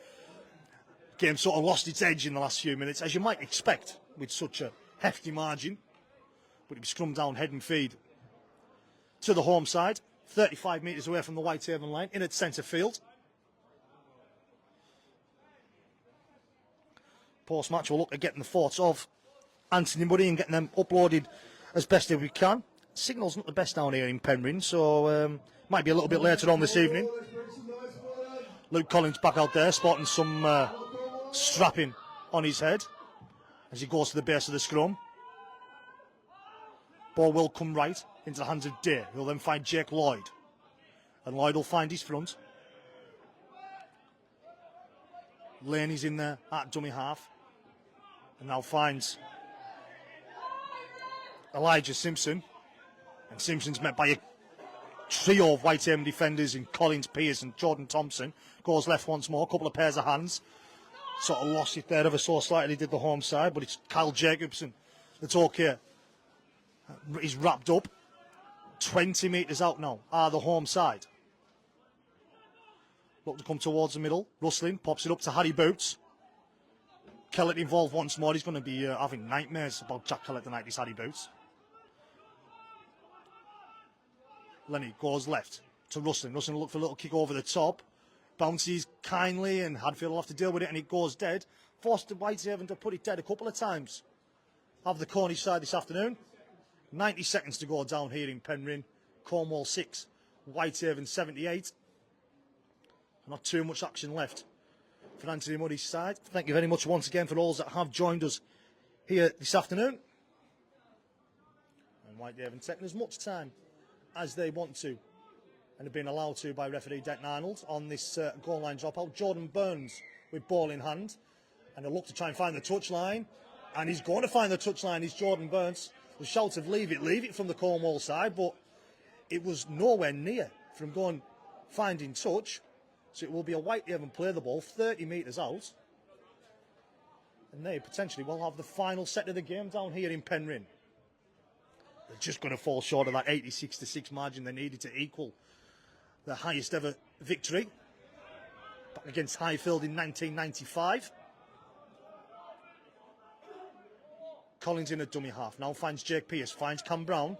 Game sort of lost its edge in the last few minutes, as you might expect with such a hefty margin. But it was scrummed down head and feed to the home side, 35 metres away from the Whitehaven line, in at centre field. Post-match, we'll look at getting the thoughts of Anthony Murray and getting them uploaded as best as we can. Signal's not the best down here in Penryn, so might be a little bit later on this evening. Luke Collins back out there, spotting some strapping on his head as he goes to the base of the scrum. Ball will come right into the hands of Day. He'll then find Jake Lloyd, and Lloyd will find his front. Laney's in there at dummy half, and now finds Elijah Simpson, and Simpson's met by a trio of Whitehaven defenders in Collins, Pearce and Jordan Thompson. Goes left once more, a couple of pairs of hands, sort of lost it there ever so slightly, did the home side, but it's Kyle Jacobson that's okay. He's wrapped up 20 metres out now, the home side. Look to come towards the middle. Rustling pops it up to Harry Boots. Kellett involved once more. He's going to be having nightmares about Jack Kellett tonight, this Harry Boots. Lenny goes left to Rustling. Rustling will look for a little kick over the top. Bounces kindly, and Hadfield will have to deal with it, and it goes dead. Forced Whitehaven to put it dead a couple of times. Have the Cornish side this afternoon. 90 seconds to go down here in Penryn. Cornwall 6, Whitehaven 78. Not too much action left for Anthony Murray's side. Thank you very much once again for those that have joined us here this afternoon. And Whitehaven taking as much time as they want to, and have been allowed to by referee Declan Arnold on this goal line dropout. Jordan Burns with ball in hand, and they'll look to try and find the touchline, and he's going to find the touchline. He's Jordan Burns. The shout of leave it from the Cornwall side, but it was nowhere near from finding touch. So it will be a Whitehaven play the ball 30 metres out, and they potentially will have the final set of the game down here in Penryn. They're just going to fall short of that 86-6 margin they needed to equal the highest ever victory back against Highfield in 1995. Collins in a dummy half. Now finds Jake Pearce, finds Cam Brown.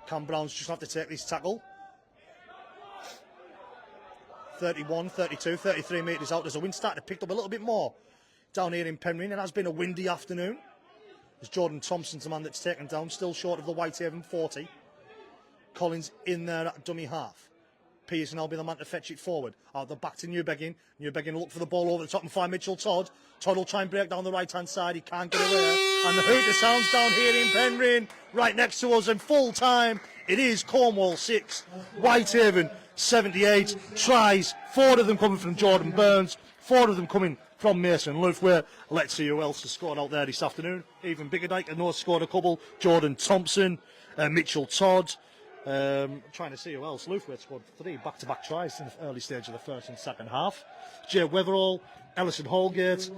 Cam Brown's just have to take this tackle. 31, 32, 33 metres out. There's a wind starting to pick up a little bit more down here in Penryn. It has been a windy afternoon. As Jordan Thompson's the man that's taken down, still short of the Whitehaven 40. Collins in there at dummy half. Pearce now be the man to fetch it forward. Out the back to Newbeggin. Newbeggin will look for the ball over the top and find Mitchell Todd. Todd will try and break down the right-hand side. He can't get away. And the hooter sounds down here in Penryn, right next to us, and full time. It is Cornwall 6, Whitehaven 78. Tries, 4 of them coming from Jordan Burns, 4 of them coming from Mason Luthwaite. Let's see who else has scored out there this afternoon. Even Bickerdike, I know, scored a couple. Jordan Thompson, Mitchell Todd. Trying to see who else. Luthwaite scored 3 back-to-back tries in the early stage of the first and second half. Jay Weatherall, Ellison Holgate,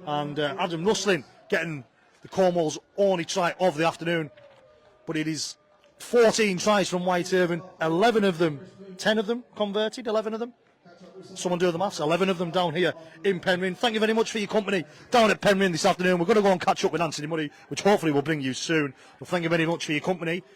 and Adam Rustling getting the Cornwall's only try of the afternoon. But it is 14 tries from Whitehaven, 11 of them, 10 of them converted, 11 of them. Someone do the maths. 11 of them down here in Penryn. Thank you very much for your company down at Penryn this afternoon. We're going to go and catch up with Anthony Murray, which hopefully will bring you soon. But thank you very much for your company.